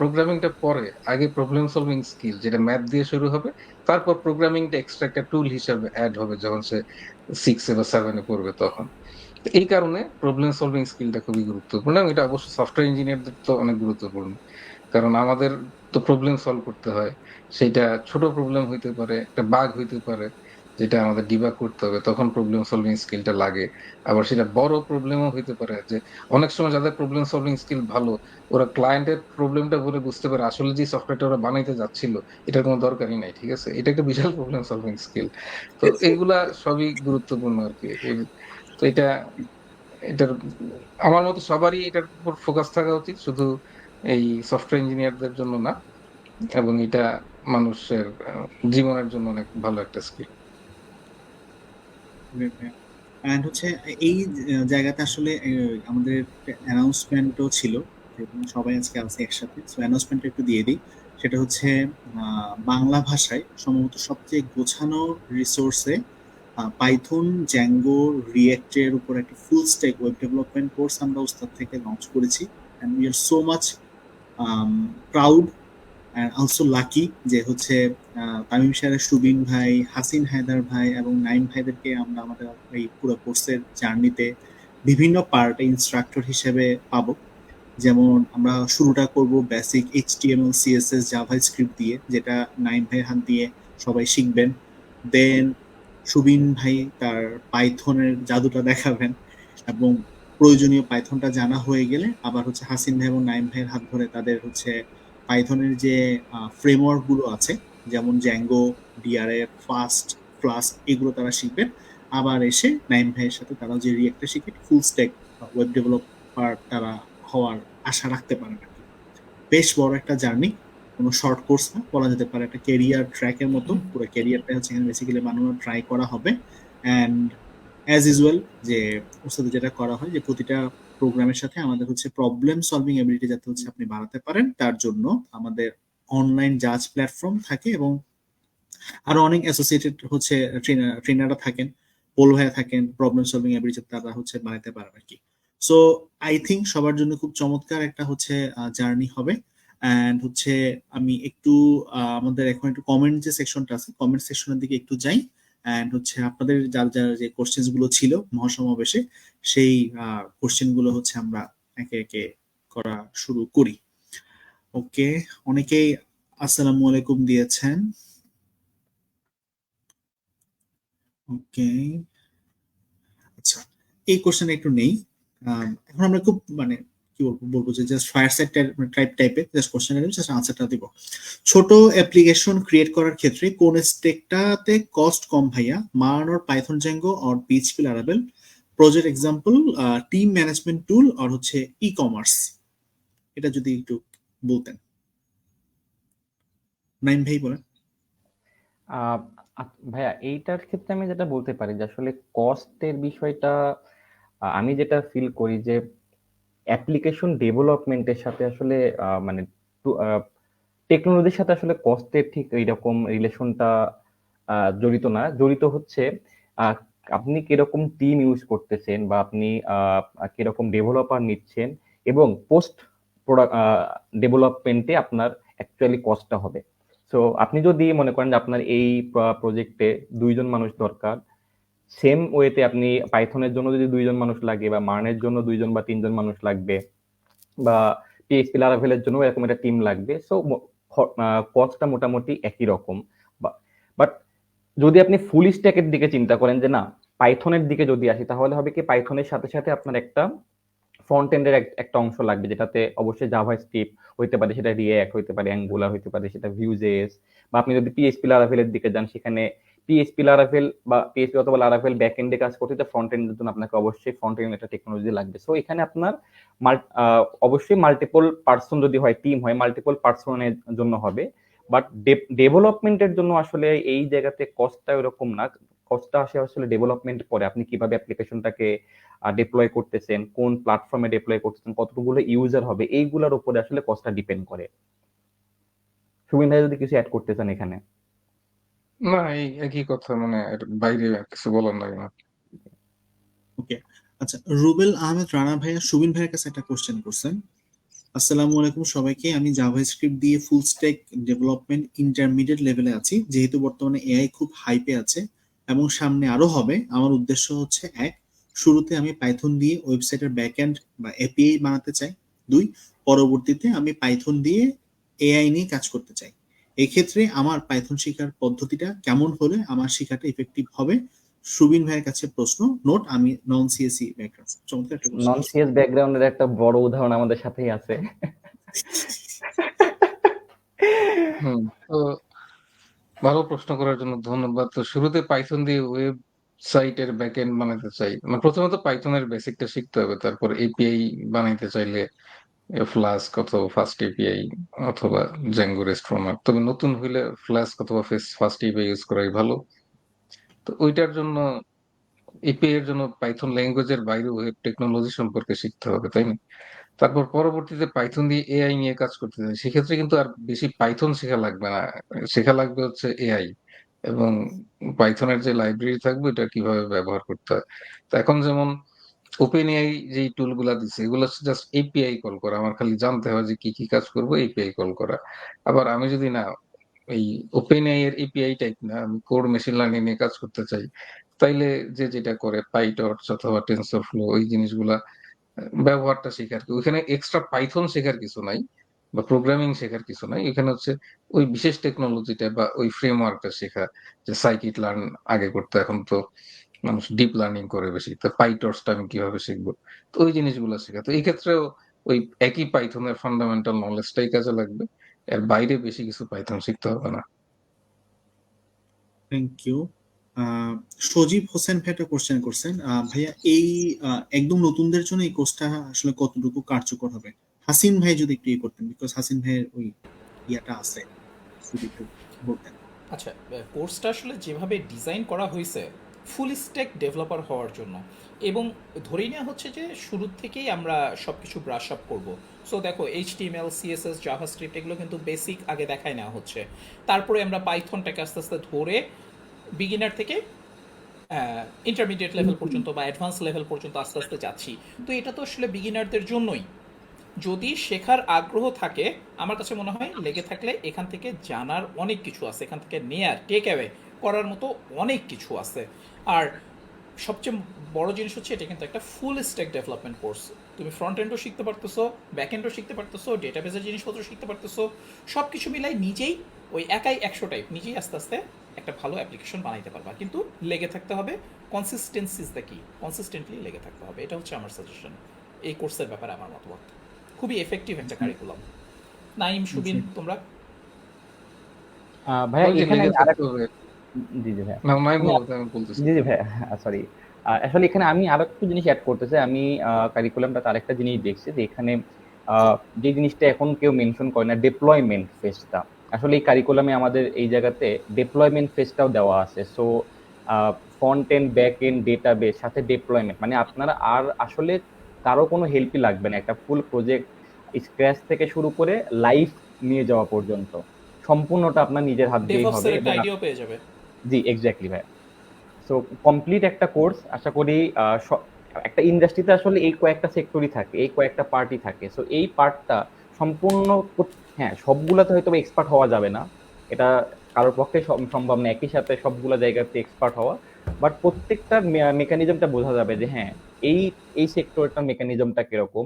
প্রোগ্রামিংটা পরে, আগে প্রবলেম সলভিং স্কিল যেটা ম্যাথ দিয়ে শুরু হবে, তারপর প্রোগ্রামিংটা এক্সট্রা একটা টুল হিসেবে অ্যাড হবে যখন সে 6 বা 7 পড়বে তখন। তো এই কারণে প্রবলেম সলভিং স্কিলটা খুবই গুরুত্বপূর্ণ, এবং এটা অবশ্য সফটওয়্যার ইঞ্জিনিয়ারদের তো অনেক গুরুত্বপূর্ণ, কারণ আমাদের তো প্রবলেম সলভ করতে হয়। সেটা ছোট প্রবলেম হইতে পারে, একটা বাগ হইতে পারে যেটা আমাদের ডিবাগ করতে হবে, তখন প্রবলেম সলভিং স্কিলটা লাগে। আবার সেটা বড় প্রবলেমও হইতে পারে, যে অনেক সময় যাদের প্রবলেম সলভিং স্কিল ভালো, ওরা ক্লায়েন্টের প্রবলেমটা বলে বুঝতে পারে আসলে যে সফটওয়্যারটা ওরা বানাইতে যাচ্ছিল এটার কোনো দরকারই নাই, ঠিক আছে? এটা একটা বিশাল প্রবলেম সলভিং স্কিল। তো এগুলা সবই গুরুত্বপূর্ণ আর কি। তো এটা, এটার আমার মতো সবারই এটার উপর ফোকাস থাকা উচিত, শুধু এই সফটওয়্যার ইঞ্জিনিয়ারদের জন্য না, এবং এটা মানুষের জীবনের জন্য অনেক ভালো একটা স্কিল। অ্যান্ড হচ্ছে এই জায়গাতে আসলে আমাদের অ্যানাউন্সমেন্টও ছিল, যেখানে সবাই আজকে আছে একসাথে, সো অ্যানাউন্সমেন্ট একটু দিয়ে দিই। সেটা হচ্ছে বাংলা ভাষায় সম্ভবত সবচেয়ে গোছানো রিসোর্সে পাইথন, জ্যাঙ্গো, রিয়েক্টের উপর একটা full stack web development course আমরা ওস্তাদ থেকে লঞ্চ করেছি। And we are so much proud and also lucky যে হচ্ছে তামিম স্যারের সুবিন ভাই, হাসিন হায়দার ভাই এবং নাইম ভাইদেরকে আমরা আমাদের এই পুরো কোর্সের জার্নিতে বিভিন্ন পার্টে ইনস্ট্রাক্টর হিসেবে পাবো। যেমন আমরা শুরুটা করব basic HTML CSS Java script দিয়ে, যেটা নাইম ভাইয়ের হাত দিয়ে সবাই শিখবেন। দেন সুবিন ভাই তার পাইথনের জাদুটা দেখাবেন, এবং প্রয়োজনীয় পাইথনটা জানা হয়ে গেলে আবার হচ্ছে হাসিন ভাই এবং নাইম ভাইয়ের হাত ধরে তাদের হচ্ছে পাইথনের যে ফ্রেমওয়ার্ক গুলো আছে, যেমন জ্যাঙ্গো, ডিআরএফ, ফাস্ট, ফ্লাস্ক, এগুলো তারা শিখবেন। আবার এসে নাইম ভাইয়ের সাথে তারা যে রিয়েক্টটা শিখে ফুল স্ট্যাক ওয়েব ডেভেলপার তারা হওয়ার আশা রাখতে পারেন আর কি। বেশ বড় একটা জার্নি, কোনো শর্ট কোর্স না, বলা যেতে পারে একটা ক্যারিয়ার ট্র্যাকের মতো। পুরো ক্যারিয়ারটা হচ্ছে এখানে বেসিক্যালি বানানোর ট্রাই করা হবে। অ্যান্ড অ্যাজ ইউজুয়াল যে ওর যেটা করা হয়, যে প্রতিটা প্রোগ্রামের সাথে আমাদের হচ্ছে প্রবলেম সলভিং এবিলিটি যাতে হচ্ছে আপনি বাড়াতে পারেন, তার জন্য আমাদের অনলাইন জাজ প্ল্যাটফর্ম থাকে, এবং আরো অনেক অ্যাসোসিয়েটেড হচ্ছে ট্রেনাররা থাকেন, পোল ভাইয়া থাকেন, প্রবলেম সলভিং এবিলিটি তারা হচ্ছে বানাতে পারেন আর কি। সো আই থিঙ্ক সবার জন্য খুব চমৎকার একটা হচ্ছে জার্নি হবে। অ্যান্ড হচ্ছে আমি একটু আমাদের এখন একটু কমেন্ট যে সেকশনটা আছে, কমেন্ট সেকশনের দিকে একটু যাই। অ্যান্ড হচ্ছে আপনাদের যার যার যে কোশ্চেন গুলো ছিল মহাসমাবেশে, সেই কোশ্চেন গুলো হচ্ছে আমরা একে একে করা শুরু করি। ওকে, অনেকেই আসসালামু আলাইকুম দিয়েছেন। ওকে, আচ্ছা, এই কোশ্চেন একটু নেই। এখন আমরা খুব মানে কি বলবো যে জাস্ট ফায়ার সাইড টাইপের জাস্ট কোশ্চেন জাস্ট আনসারটা দিব। ছোট অ্যাপ্লিকেশন ক্রিয়েট করার ক্ষেত্রে কোন স্টেকটাতে কস্ট কম ভাইয়া? মান or Python Django or PHP Laravel? Project example, team management tool আর হচ্ছে ই কমার্স? এটা যদি একটু বলতেন। নাইম ভাই বলেন। আহ, ভাইয়া এইটার ক্ষেত্রে আমি যেটা বলতে পারি যে আসলে কস্টের বিষয়টা আমি যেটা ফিল করি যে অ্যাপ্লিকেশন ডেভেলপমেন্টের সাথে আসলে মানে টেকনোলজির সাথে আসলে কস্টের ঠিক এইরকম রিলেশনটা জড়িত না। জড়িত হচ্ছে আহ, আপনি কিরকম টিম ইউজ করতেছেন বা আপনি কিরকম ডেভেলপার নিচ্ছেন, এবং পোস্ট প্রোডাক্ট ডেভেলপমেন্টে আপনার অ্যাকচুয়ালি কস্টটা হবে। সো আপনি যদি মনে করেন যে আপনার এই প্রজেক্টে 2জন মানুষ দরকার, সেম ওয়েতে আপনি পাইথনের জন্য যদি 2জন মানুষ লাগে বা মার্নের জন্য 2জন বা 3জন মানুষ লাগবে, বা পিএইচপি লারাভেলের জন্য এরকম একটা টিম লাগবে। সো কস্টটা মোটামুটি একই রকম। বাট যদি আপনি ফুল স্ট্যাকের দিকে চিন্তা করেন যে না, পাইথনের দিকে যদি আসি, তাহলে হবে কি পাইথনের সাথে সাথে আপনার একটা ফ্রন্ট এন্ডের একটা অংশ লাগবে, যেটাতে অবশ্যই জাভা স্ক্রিপ্ট হইতে পারে, সেটা রিঅ্যাক্ট হইতে পারে, অ্যাঙ্গুলার হইতে পারে, সেটা ভিউজেস, বা আপনি যদি পিএইচপি লারাভেলের দিকে যান, সেখানে পিএইচপি লারাভেল বা পিএইচপি অথবা লারাভেল ব্যাক এন্ডে কাজ করতে, তো ফ্রন্ট এন্ডের জন্য আপনাকে অবশ্যই ফ্রন্ট এন্ড একটা টেকনোলজি লাগবে। সো এখানে আপনার অবশ্যই মাল্টিপল পার্সন যদি হয়, টিম হয়, মাল্টিপল পার্সনের জন্য হবে। বাট ডেভেলপমেন্টের জন্য আসলে এই জায়গাতে কস্টটা এরকম না, কস্টটা আসে আসলে ডেভেলপমেন্ট পরে আপনি কিভাবে অ্যাপ্লিকেশনটাকে ডিপ্লয় করতেছেন, কোন প্ল্যাটফর্মে ডিপ্লয় করতেছেন, কতগুলো ইউজার হবে, এইগুলোর উপরে আসলে কস্টটা ডিপেন্ড করে। সুবিন ভাই যদি কিছু অ্যাড করতে চান এখানে। না, এই একই কথা, মানে এর বাইরে কিছু বলার নাই না। ওকে, আচ্ছা, রুবেল আহমেদ রানা ভাইয়া সুবিন ভাইয়ের কাছে একটা কোশ্চেন করছেন। আসসালামু আলাইকুম সবাইকে, আমি জাভাস্ক্রিপ্ট দিয়ে ফুল স্ট্যাক ডেভেলপমেন্ট ইন্টারমিডিয়েট লেভেলে আছি। যেহেতু বর্তমানে এআই খুব হাইপে আছে এবং সামনে আরো হবে, আমার উদ্দেশ্য হচ্ছে এক, শুরুতে আমি পাইথন দিয়ে ওয়েবসাইটের ব্যাকএন্ড বা এপিআই বানাতে চাই। দুই, পরবর্তীতে আমি পাইথন দিয়ে এআই নিয়ে কাজ করতে চাই। এক্ষেত্রে আমার পাইথন শেখার পদ্ধতিটা কেমন হলে আমার শেখাটা ইফেক্টিভ হবে? সুবিন ভাইয়ের কাছে প্রশ্ন। নোট, আমি নন সিএসি ব্যাকগ্রাউন্ড। চমৎকার একটা নন কোশ্চেন। সিএস ব্যাকগ্রাউন্ডের একটা বড় উদাহরণ আমাদের সাথেই আছে। হুম। তো ভালো প্রশ্ন করার জন্য ধন্যবাদ। তো শুরুতে পাইথন দিয়ে ওয়েবসাইটের ব্যাকএন্ড বানাতে চাই, মানে প্রথমত পাইথনের বেসিকটা শিখতে হবে, তারপর এপিআই বানাইতে চাইলে ফ্লাস্ক অথবা ফাস্ট এপিআই অথবা জ্যাঙ্গো রেস্ট ফ্রেমওয়ার্ক। তবে নতুন হইলে ফ্লাস্ক অথবা ফাস্ট এপিআই ইউজ করাই ভালো। তো ওইটার জন্য, এপিআই এর জন্য পাইথন ল্যাঙ্গুয়েজের বাইরে ওয়েব টেকনোলজি সম্পর্কে শিখতে হবে, তাই না? তারপর পরবর্তীতে পাইথন দিয়ে এআই নিয়ে কাজ করতে চাই, সেক্ষেত্রে কিন্তু আর বেশি পাইথন শেখা লাগবে না, শেখা লাগবে হচ্ছে এআই এবং পাইথনের যে লাইব্রেরি থাকবে এটা কিভাবে ব্যবহার করতে হয়। তো এখন যেমন ওপেন এআই যেই টুল গুলা দিচ্ছে, এগুলো জাস্ট এপিআই কল করা, আমার খালি জানতে হয় যে কি কি কাজ করবো, এপিআই কল করা। আবার আমি যদি না এই ওপেন এআই এর এপিআই টাইপ না, আমি কোড মেশিন লার্নিং নিয়ে কাজ করতে চাই, তাইলে যে যেটা করে পাইটর্চ অথবা টেনসরফ্লো ওই জিনিসগুলা ব্যবহারটা শেখার কি, ওইখানে এক্সট্রা পাইথন শেখার কিছু নাই বা প্রোগ্রামিং শেখার কিছু নাই, এখানে হচ্ছে ওই বিশেষ টেকনোলজিটা বা ওই ফ্রেমওয়ার্কটা শেখা। যে সাইকিট লার্ন আগে করতে, এখন তো মানুষ ডিপ লার্নিং করে বেশি, তো পাইটর্চটা আমি কিভাবে শিখবো, তো ওই জিনিসগুলো শেখা। তো এই ক্ষেত্রেও ওই একই পাইথনের ফান্ডামেন্টাল নলেজটাই কাজে লাগবে, এর বাইরে বেশি কিছু পাইথন শিখতে হবে না। Thank you. সজীব হোসেন ভাই একটা কোশ্চেন করছেন। ভাইয়া, এই একদম নতুনদের জন্য এই কোর্সটা আসলে কতটুকু কার্যকর হবে? হাসিন ভাই যদি একটু ইয়ে করতেন, বিকজ হাসিন ভাইয়ের ওই ইয়াটা আছে, যদি একটু বলতেন। আচ্ছা, কোর্সটা আসলে যেভাবে ডিজাইন করা হয়েছে ফুল স্ট্যাক ডেভেলপার হওয়ার জন্য, এবং ধরেই নেওয়া হচ্ছে যে শুরুর থেকেই আমরা সব কিছু ব্রাশ আপ করবো। সো দেখো, এইচটিএমএল, সিএসএস, জাভাস্ক্রিপ্ট এগুলো কিন্তু বেসিক আগে দেখায় নেওয়া হচ্ছে। তারপরে আমরা পাইথনটাকে আস্তে আস্তে ধরে বিগিনার থেকে ইন্টারমিডিয়েট লেভেল পর্যন্ত বা অ্যাডভান্স লেভেল পর্যন্ত আস্তে আস্তে যাচ্ছি। তো এটা তো আসলে বিগিনারদের জন্যই। যদি শেখার আগ্রহ থাকে, আমার কাছে মনে হয় লেগে থাকলে এখান থেকে জানার অনেক কিছু আছে, এখান থেকে নেয়ার, টেক অ্যাওয়ে করার মতো অনেক কিছু আছে। আর সবচেয়ে বড় জিনিস হচ্ছে এটা কিন্তু একটা ফুল স্ট্যাক ডেভেলপমেন্ট কোর্স। তুমি ফ্রন্ট এন্ডও শিখতে পারতেছো, ব্যাক এন্ডও শিখতে পারতেছো, ডেটাবেসের জিনিসপত্র শিখতে পারতেছো, সব কিছু মিলাই নিজেই ওই একাই 100 টাইপ নিজেই আস্তে আস্তে একটা ভালো অ্যাপ্লিকেশন বানাইতে পারবা। কিন্তু লেগে থাকতে হবে, কনসিস্টেন্সি ইজ দ্য কি, কনসিস্টেন্টলি লেগে থাকতে হবে। এটা হচ্ছে আমার সাজেশন এই কোর্সের ব্যাপারে, আমার মতামত। খুবই এফেক্টিভ একটা কারিকুলাম। নাইম, সুবিন, তোমরা? ভাইয়া ওই যে এখানে লেগে আমি থাকতে হবে। জি জি ভাইয়া, না, নাই আমি বলো, আমি বলতেছি। জি জি ভাইয়া, সরি। আসলে এখানে আমি আরো একটু জিনিস অ্যাড করতে চাই। আমি কারিকুলামটা আরেকটা জিনিস দেখছি যে এখানে যে জিনিসটা এখন কেউ মেনশন করে না, ডেপ্লয়মেন্ট ফেজটা। আসলে এই কারিকুলামে আমাদের এই জায়গাতে ডেপ্লয়মেন্ট ফেজটাও দেওয়া আছে। So front end back end database সাথে ডেপ্লয়মেন্ট, মানে আপনারা আর আসলে কারো কোনো হেল্পই লাগবে না, একটা ফুল প্রজেক্ট স্ক্র্যাচ থেকে শুরু করে লাইভ নিয়ে যাওয়া পর্যন্ত সম্পূর্ণটা আপনার নিজের হাত দিয়েই হবে। ডেভঅপসের একটা এবং আইডিয়াও পেয়ে যাবে। জি এক্স্যাক্টলি ভাই। সো কমপ্লিট একটা কোর্স আশা করি। একটা ইন্ডাস্ট্রিতে আসলে এই কয়েকটা সেক্টরই থাকে, এই কয়েকটা পার্টই থাকে। সো এই পার্টটা সম্পূর্ণ হ্যাঁ, সবগুলাতে হয়তো এক্সপার্ট হওয়া যাবে না, এটা কারোর পক্ষে সম্ভব না একই সাথে সবগুলা জায়গাতে এক্সপার্ট হওয়া। বাট প্রত্যেকটা মেকানিজমটা বোঝা যাবে যে হ্যাঁ, এই এই সেক্টরটার মেকানিজমটা কিরকম,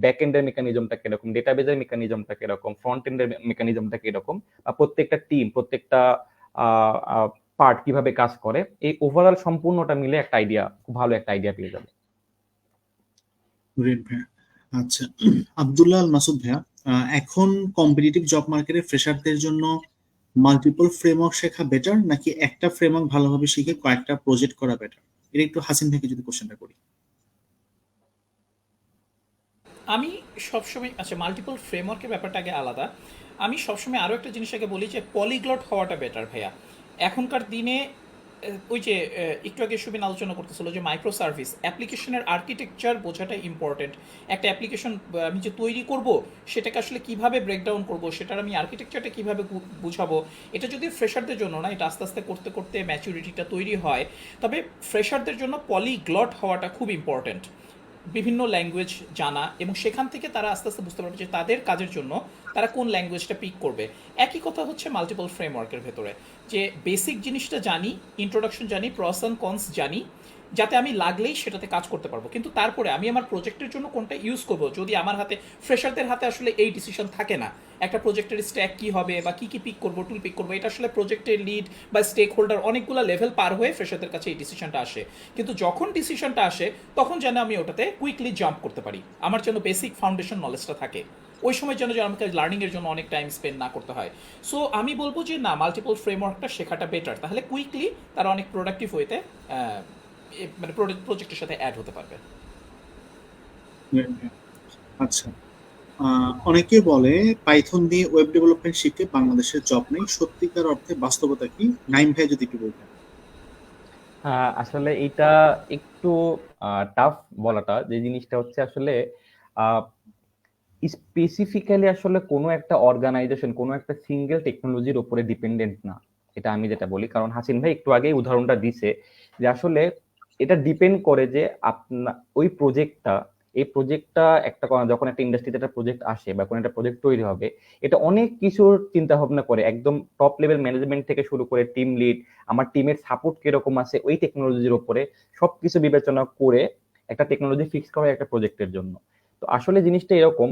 ব্যাক এন্ডের মেকানিজমটা কিরকম, ডেটাবেজের মেকানিজমটা কিরকম, ফ্রন্ট এন্ডের মেকানিজমটা কিরকম, প্রত্যেকটা টিম, প্রত্যেকটা পার্ট কিভাবে কাজ করে, এই ওভারঅল সম্পূর্ণটা মিলে একটা আইডিয়া, খুব ভালো একটা আইডিয়া পেয়ে যাবে। গ্রেট ভাইয়া। আচ্ছা, আব্দুল্লাহ আল মাসুদ ভাইয়া, এখন কম্পিটিটিভ জব মার্কেটে ফ্রেশারদের জন্য মাল্টিপল ফ্রেমওয়ার্ক শেখা বেটার, নাকি একটা ফ্রেমওয়ার্ক ভালোভাবে শিখে কয়েকটা প্রজেক্ট করা বেটার? এটা একটু হাসিন ভাইকে যদি কোশ্চেনটা করি। আমি সবসময়, আচ্ছা মাল্টিপল ফ্রেমওয়ার্কের ব্যাপারটা আগে আলাদা। আমি সবসময় আরও একটা জিনিস আগে বলি যে পলিগ্লট হওয়াটা বেটার ভাইয়া। এখনকার দিনে ওই যে একটু আগে সুবিন আলোচনা করতেছিল যে মাইক্রো সার্ভিস অ্যাপ্লিকেশনের আর্কিটেকচার বোঝাটা ইম্পর্টেন্ট। একটা অ্যাপ্লিকেশন আমি যে তৈরি করব সেটাকে আসলে কিভাবে ব্রেকডাউন করব, সেটার আমি আর্কিটেকচারটা কিভাবে বুঝাবো, এটা যদি ফ্রেশারদের জন্য না, এটা আস্তে আস্তে করতে করতে ম্যাচুরিটিটা তৈরি হয়। তবে ফ্রেশারদের জন্য পলিগ্লট হওয়াটা খুব ইম্পর্টেন্ট, বিভিন্ন ল্যাঙ্গুয়েজ জানা, এবং সেখান থেকে তারা আস্তে আস্তে বুঝতে পারবে যে তাদের কাজের জন্য তারা কোন ল্যাঙ্গুয়েজটা পিক করবে। একই কথা হচ্ছে মাল্টিপল ফ্রেমওয়ার্কের ভেতরে, যে বেসিক জিনিসটা জানি, ইন্ট্রোডাকশন জানি, প্রস অ্যান্ড কনস জানি, যাতে আমি লাগলেই সেটাতে কাজ করতে পারবো। কিন্তু তারপরে আমি আমার প্রজেক্টের জন্য কোনটা ইউজ করবো, যদি আমার হাতে, ফ্রেশারদের হাতে আসলে এই ডিসিশন থাকে না, একটা প্রজেক্টের স্ট্যাক কী হবে বা কী কী পিক করবো, টুল পিক করবো, এটা আসলে প্রজেক্টের লিড বা স্টেক হোল্ডার অনেকগুলো লেভেল পার হয়ে ফ্রেশারদের কাছে এই ডিসিশনটা আসে। কিন্তু যখন ডিসিশনটা আসে তখন যেন আমি ওটাতে কুইকলি জাম্প করতে পারি, আমার যেন বেসিক ফাউন্ডেশন নলেজটা থাকে, ওই সময় যেন আমাকে লার্নিংয়ের জন্য অনেক টাইম স্পেন্ড না করতে হয়। সো আমি বলবো যে না, মাল্টিপল ফ্রেমওয়ার্কটা শেখাটা বেটার, তাহলে কুইকলি তারা অনেক প্রোডাক্টিভ হইতে মানে প্রজেক্টের সাথে অ্যাড হতে পারবে। Great ভাইয়া। আচ্ছা, অনেকে বলে পাইথন দিয়ে ওয়েব ডেভেলপমেন্ট শিখে বাংলাদেশের জব নেই, সত্যিকার অর্থে বাস্তবতা কি? নাইম ভাই যদি একটু বলতেন। আসলে এটা একটু টাফ বলাটা, যে জিনিসটা হচ্ছে আসলে স্পেসিফিক্যালি আসলে কোনো একটা অর্গানাইজেশন কোনো একটা সিঙ্গেল টেকনোলজির উপরে ডিপেন্ডেন্ট না, এটা আমি যেটা বলি। কারণ হাসিন ভাই একটু আগেই উদাহরণটা দিছে যে আসলে এটা ডিপেন্ড করে যে আপনার ওই প্রজেক্টটা, এই প্রজেক্টটা একটা যখন একটা ইন্ডাস্ট্রিতে একটা প্রজেক্ট আসে বা কোনো একটা প্রজেক্ট তৈরি হবে, এটা অনেক কিছুর চিন্তা ভাবনা করে, একদম টপ লেভেল ম্যানেজমেন্ট থেকে শুরু করে টিম লিড, আমার টিমের সাপোর্ট কিরকম আছে ওই টেকনোলজির উপরে সবকিছু বিবেচনা করে একটা টেকনোলজি ফিক্স করা হয় একটা প্রজেক্টের জন্য। তো আসলে জিনিসটা এরকম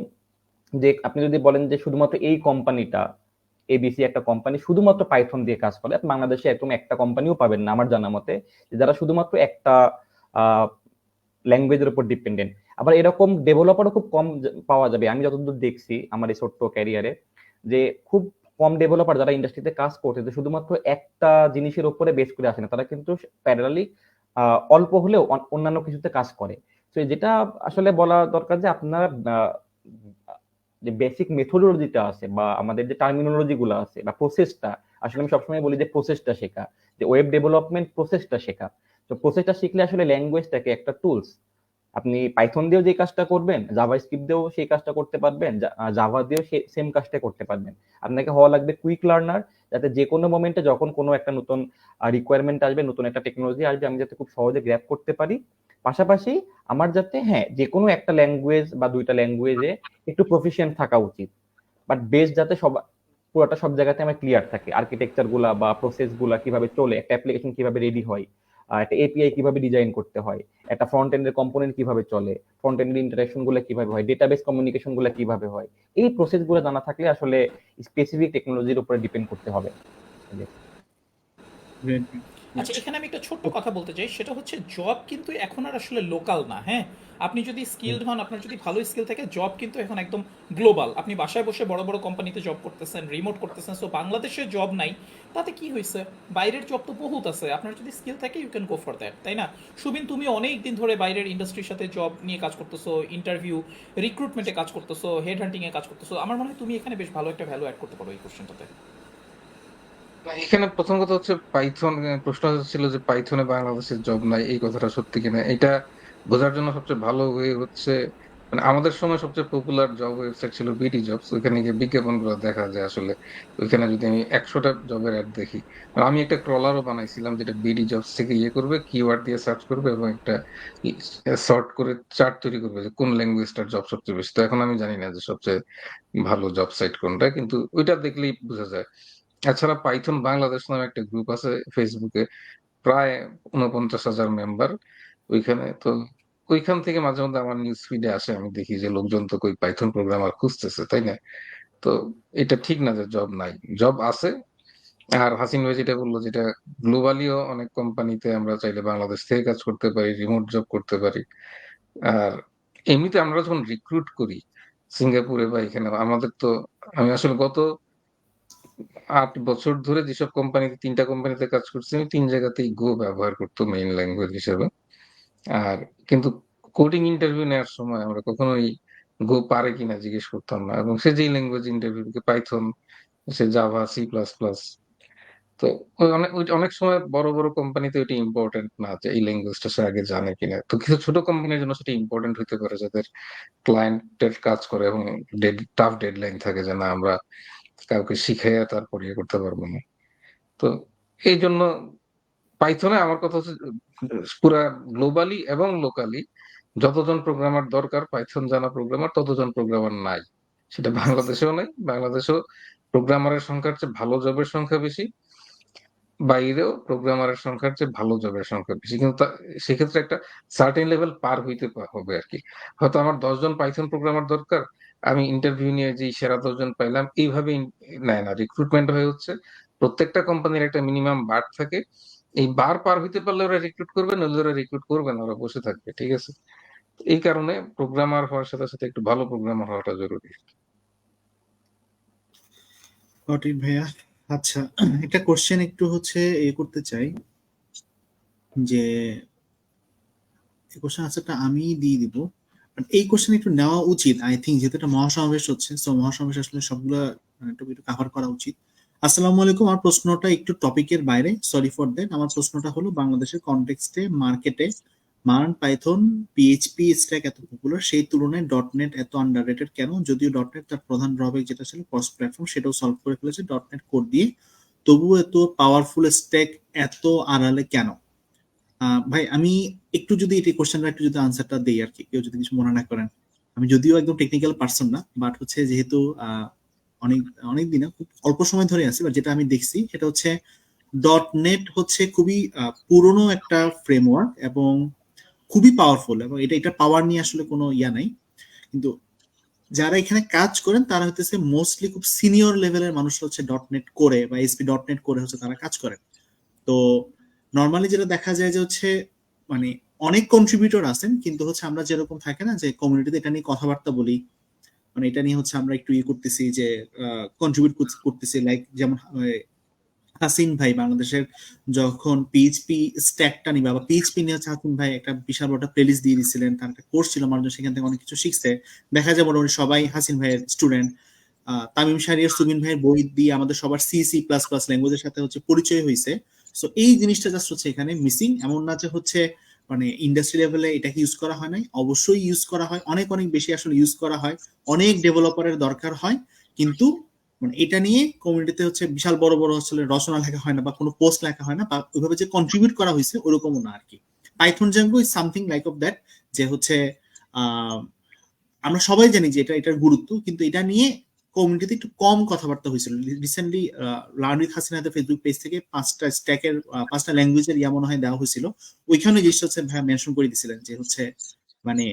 যে আপনি যদি বলেন যে শুধুমাত্র এই কোম্পানিটা, এবিসি একটা কোম্পানি শুধুমাত্র পাইথন দিয়ে কাজ করে, আপনি বাংলাদেশে একদম একটা কোম্পানিও পাবেন না আমার জানা মতে যারা শুধুমাত্র একটা ল্যাঙ্গুয়েজের উপর ডিপেন্ডেন্ট। আবার এরকম ডেভেলপারও খুব কম পাওয়া যাবে, আমি যতদূর দেখছি আমার এই ছোট্ট ক্যারিয়ারে, যে খুব কম ডেভেলপার যারা ইন্ডাস্ট্রিতে কাজ করছে যে শুধুমাত্র একটা জিনিসের উপরে বেস করে আসে না, তারা কিন্তু প্যারালালি অল্প হলেও অন্যান্য কিছুতে কাজ করে। তো যেটা আসলে বলা দরকার যে আপনার যে বেসিক মেথোডোলজিটা আছে বা আমাদের যে টার্মিনোলজি গুলো আছে বা প্রসেসটা, আসলে আমি সবসময় বলি যে প্রসেসটা শেখা, যে ওয়েব ডেভেলপমেন্ট প্রসেসটা শেখা। তো প্রসেসটা শিখলে আসলে ল্যাঙ্গুয়েজটাকে একটা টুলস, আপনি পাইথন দিয়েও যে কাজটা করবেন, জাভা স্ক্রিপ্ট দিয়েও সেই কাজটা করতে পারবেন, জাভা দিয়েও সেম কাজটা করতে পারবেন। আপনাকে হওয়া লাগবে কুইক লার্নার, যাতে যে কোনো মোমেন্টে যখন কোনো একটা নতুন রিকোয়ারমেন্ট আসবে, নতুন একটা টেকনোলজি আসবে, আমি যাতে খুব সহজে গ্র্যাব করতে পারি। পাশাপাশি আমার যাতে যে কোনো একটা ল্যাঙ্গুয়েজ বা দুইটা ল্যাঙ্গুয়েজে একটু প্রফিশিয়েন্ট থাকা উচিত, বাট বেস যাতে পুরোটা সব জায়গাতে আমার ক্লিয়ার থাকে, আর্কিটেকচার গুলা বা প্রসেস গুলা কিভাবে চলে, একটা অ্যাপ্লিকেশন কিভাবে রেডি হয়, একটা এপিআই কিভাবে ডিজাইন করতে হয়, একটা ফ্রন্ট এন্ডের কম্পোনেন্ট কিভাবে চলে, ফ্রন্ট এন্ডের ইন্টারাকশন গুলো কিভাবে হয়, ডেটাবেস কমিউনিকেশন গুলো কিভাবে হয়, এই প্রসেস গুলো জানা থাকলে আসলে স্পেসিফিক টেকনোলজির উপরে ডিপেন্ড করতে হবে। আচ্ছা, এখানে আমি একটা ছোট্ট কথা বলতে চাই, সেটা হচ্ছে জব কিন্তু এখন আর আসলে লোকাল না। হ্যাঁ, আপনি যদি স্কিলড হন, আপনার যদি ভালো স্কিল থাকে, জব কিন্তু এখন একদম গ্লোবাল। আপনি বাসায় বসে বড় বড় কোম্পানিতে জব করতেছেন, রিমোট করতেছেন। সো বাংলাদেশে জব নাই তাতে কি হয়েছে, বাইরের জব তো বহুত আছে, আপনার যদি স্কিল থাকে you can go for that, তাই না? সুবিন, তুমি অনেক দিন ধরে বাইরের ইন্ডাস্ট্রির সাথে জব নিয়ে কাজ করতেছো, ইন্টারভিউ রিক্রুটমেন্টে কাজ করতেছো, হেড হান্টিংয়ে কাজ করতেছো, আমার মনে হয় তুমি এখানে বেশ ভালো একটা ভ্যালু অ্যাড করতে পারো এই কোশ্চেনটাতে। এখানে প্রথম কথা হচ্ছে পাইথন, প্রশ্ন ছিল যে পাইথনে বাংলাদেশের জব নাই, এই কথাটা সত্যি কিনা। এটা বোঝার জন্য সবচেয়ে ভালো ওয়ে হচ্ছে, মানে আমাদের সময় সবচেয়ে পপুলার জব ওয়েবসাইট ছিল বিডি জবস, ওইখানে গিয়ে বিজ্ঞাপনগুলো দেখা যায় আসলে। ওইখানে যদি আমি 100টা জবের অ্যাড দেখি, আর আমি একটা ক্রলারও বানাইছিলাম যেটা বিডি জবস থেকে করবে, কিওয়ার্ড দিয়ে সার্চ করবে এবং একটা সর্ট করে চার্ট তৈরি করবে যে কোন ল্যাঙ্গুয়েজটার জব সবচেয়ে বেশি। তো এখন আমি জানি না যে সবচেয়ে ভালো জব সাইট কোনটা, কিন্তু ওইটা দেখলেই বোঝা যায়। এছাড়া পাইথন বাংলাদেশ নামে একটা গ্রুপ আছে ফেসবুকে, প্রায় 49,000 মেম্বার ওইখানে। তো ওইখান থেকে মাঝে মধ্যে আমার নিউজ ফিডে আসে, আমি দেখি যে লোকজন তো কই পাইথন প্রোগ্রামার খুঁজতেছে, তাই না? তো এটা ঠিক না যে জব নাই, জব আছে। আর হাসিন ভাই যেটা বললো, যেটা গ্লোবালিও অনেক কোম্পানিতে আমরা চাইলে বাংলাদেশ থেকে কাজ করতে পারি, রিমোট জব করতে পারি। আর এমনিতে আমরা যখন রিক্রুট করি সিঙ্গাপুরে বা এখানে, আমাদের তো, আমি আসলে গত 8 বছর ধরে যেসব কোম্পানিতে, 3টা কোম্পানিতে কাজ করছি, আমি 3 জায়গাতেই গো ব্যবহার করতো মেইন ল্যাঙ্গুয়েজ হিসেবে। আর কিন্তু কোডিং ইন্টারভিউ নেওয়ার সময় আমরা কখনোই গো পারে কিনা জিজ্ঞেস করতাম না, এবং সে যেই ল্যাঙ্গুয়েজ ইন্টারভিউ দিকে, পাইথন, সে জাভা, C++। তো অনেক সময় বড় বড় কোম্পানিতে ওইটা ইম্পর্টেন্ট না যে এই ল্যাঙ্গুয়েজটা সে আগে জানে কিনা। তো কিছু ছোট কোম্পানির জন্য সেটা ইম্পর্টেন্ট হতে পারে, যাদের ক্লায়েন্টের কাজ করে এবং টাফ ডেডলাইন থাকে, যে না আমরা কাউকে শিখাইয়া তারপর ইয়ে করতে পারবো না। তো এই জন্য পাইথনে আমার কথা হচ্ছে, পুরা গ্লোবালি এবং লোকালি যতজন প্রোগ্রামার দরকার, পাইথন জানা প্রোগ্রামার ততজন প্রোগ্রামার নাই। সেটা বাংলাদেশেও নাই। বাংলাদেশেও প্রোগ্রামারের সংখ্যার চেয়ে ভালো জবের সংখ্যা বেশি, বাইরেও প্রোগ্রামারের সংখ্যার চেয়ে ভালো জবের সংখ্যা বেশি। কিন্তু সেক্ষেত্রে একটা সার্টেন লেভেল পার হইতে হবে আর কি। হয়তো আমার 10 জন পাইথন প্রোগ্রামার দরকার, আমি ইন্টারভিউ নিয়ে যে সেরা 10 জন পাইলাম, এইভাবে নেয় না। রিক্রুটমেন্ট হয়ে হচ্ছে, প্রত্যেকটা কোম্পানির একটা মিনিমাম বার থাকে, এই বার পার হইতে পারলে ওরা রিক্রুট করবে, নইলে ওরা রিক্রুট করবে না, ওরা বসে থাকবে। ঠিক আছে, এই কারণে প্রোগ্রামার হওয়ার সাথে সাথে একটু ভালো প্রোগ্রামার হওয়াটা জরুরি। Got it, ভাইয়া। আচ্ছা, একটা কোশ্চেন একটু হচ্ছে করতে চাই, যে এই কোশ্চেন আনসারটা আমি দিয়ে দিব। এই কোশ্চেন একটু নেওয়া উচিত আই থিঙ্ক, যেহেতু একটা মহাসমাবেশ হচ্ছে, তো মহাসমাবেশ আসলে সবগুলা একটু একটু কাভার করা উচিত। আসসালামু আলাইকুম। আমার প্রশ্নটা একটু টপিকের বাইরে, সরি ফর দ্যাট। আমার প্রশ্নটা হলো, বাংলাদেশের কনটেক্সটে মার্কেটে মার্ন, পাইথন, পিএইচপি স্ট্যাক এত পপুলার, সেই তুলনায় ডটনেট এত আন্ডাররেটেড কেন? যদিও ডটনেট তার প্রধান ড্রব্যাক যেটা ছিল ক্রস প্ল্যাটফর্ম, সেটাও সলভ করে ফেলেছে ডটনেট কোড দিয়ে, তবুও এত পাওয়ারফুল স্ট্যাক এত আড়ালে কেন? ভাই, আমি একটু যদি এই কোশ্চেনটা একটু যদি আনসারটা দেই আর কি, কেউ যদি কিছু মনে না করেন। আমি যদিও একদম টেকনিক্যাল পার্সন না, বাট হচ্ছে যেহেতু অনেক অনেক দিনে খুব অল্প সময় ধরে আছি, বা যেটা আমি দেখছি সেটা হচ্ছে ডট নেট হচ্ছে খুবই পুরনো একটা ফ্রেমওয়ার্ক এবং খুবই পাওয়ারফুল, এবং এটা পাওয়ার নিয়ে আসলে কোনো ইয়া নাই। কিন্তু যারা এখানে কাজ করেন তারা হচ্ছে মোস্টলি খুব সিনিয়র লেভেলের মানুষ, হচ্ছে ডট নেট করে বা এসপি ডট নেট করে হচ্ছে তারা কাজ করেন। তো নর্মালি যেটা দেখা যায় যে হচ্ছে, মানে অনেক কন্ট্রিবিউটর আছেন, কিন্তু হচ্ছে আমরা যেরকম থাকে না যে কমিউনিটিতে এটা নিয়ে কথাবার্তা বলি, মানে এটা নিয়ে হচ্ছে আমরা একটু করতেছি যে কন্ট্রিবিউট করতেছি, লাইক যেমন হাসিন ভাই বাংলাদেশের যখন পিএইচপি স্ট্যাকটা নিবে বা পিএইচপি নিয়ে হচ্ছে, হাসিন ভাই একটা বিশাল বড় প্লেলিস্ট দিয়ে দিয়েছিলেন, তার একটা কোর্স ছিল, মানুষ সেখান থেকে অনেক কিছু শিখছে। দেখা যায় মোটামুটি সবাই হাসিন ভাইয়ের স্টুডেন্ট। তামিম শাহরিয়ার, সুবিন ভাইয়ের বই দিয়ে আমাদের সবার C++ ল্যাঙ্গুয়েজের সাথে হচ্ছে পরিচয় হয়েছে। সো এই জিনিসটা জাস্ট হচ্ছে এখানে মিসিং। এমন না যে হচ্ছে মানে ইন্ডাস্ট্রি লেভেলে এটাকে ইউজ করা হয় নাই, অবশ্যই ইউজ করা হয়, অনেক অনেক বেশি আসলে ইউজ করা হয়, অনেক ডেভেলপারের দরকার হয়। কিন্তু মানে এটা নিয়ে কমিউনিটিতে হচ্ছে বিশাল বড় বড় আসলে রচনা লেখা হয় না, বা কোনো পোস্ট লেখা হয় না, বা ওইভাবে যে কন্ট্রিবিউট করা হয়েছে ওরকমও না আর কি। Python Django is something like of that, যে হচ্ছে আহ আমরা সবাই জানি যে এটার গুরুত্ব, কিন্তু এটা নিয়ে কমিউনিটিতে একটু কম কথাবার্তা হয়েছিল। রিসেন্টলি লার্ন উইথ হাসিনাদের ফেসবুক পেজ থেকে 5টা ল্যাঙ্গুয়েজের ইয়া মনে হয় দেওয়া হয়েছিল, ওইখানে জিনিসটা হচ্ছে ভাইয়া মেনশন করে দিছিলেন যে হচ্ছে মানে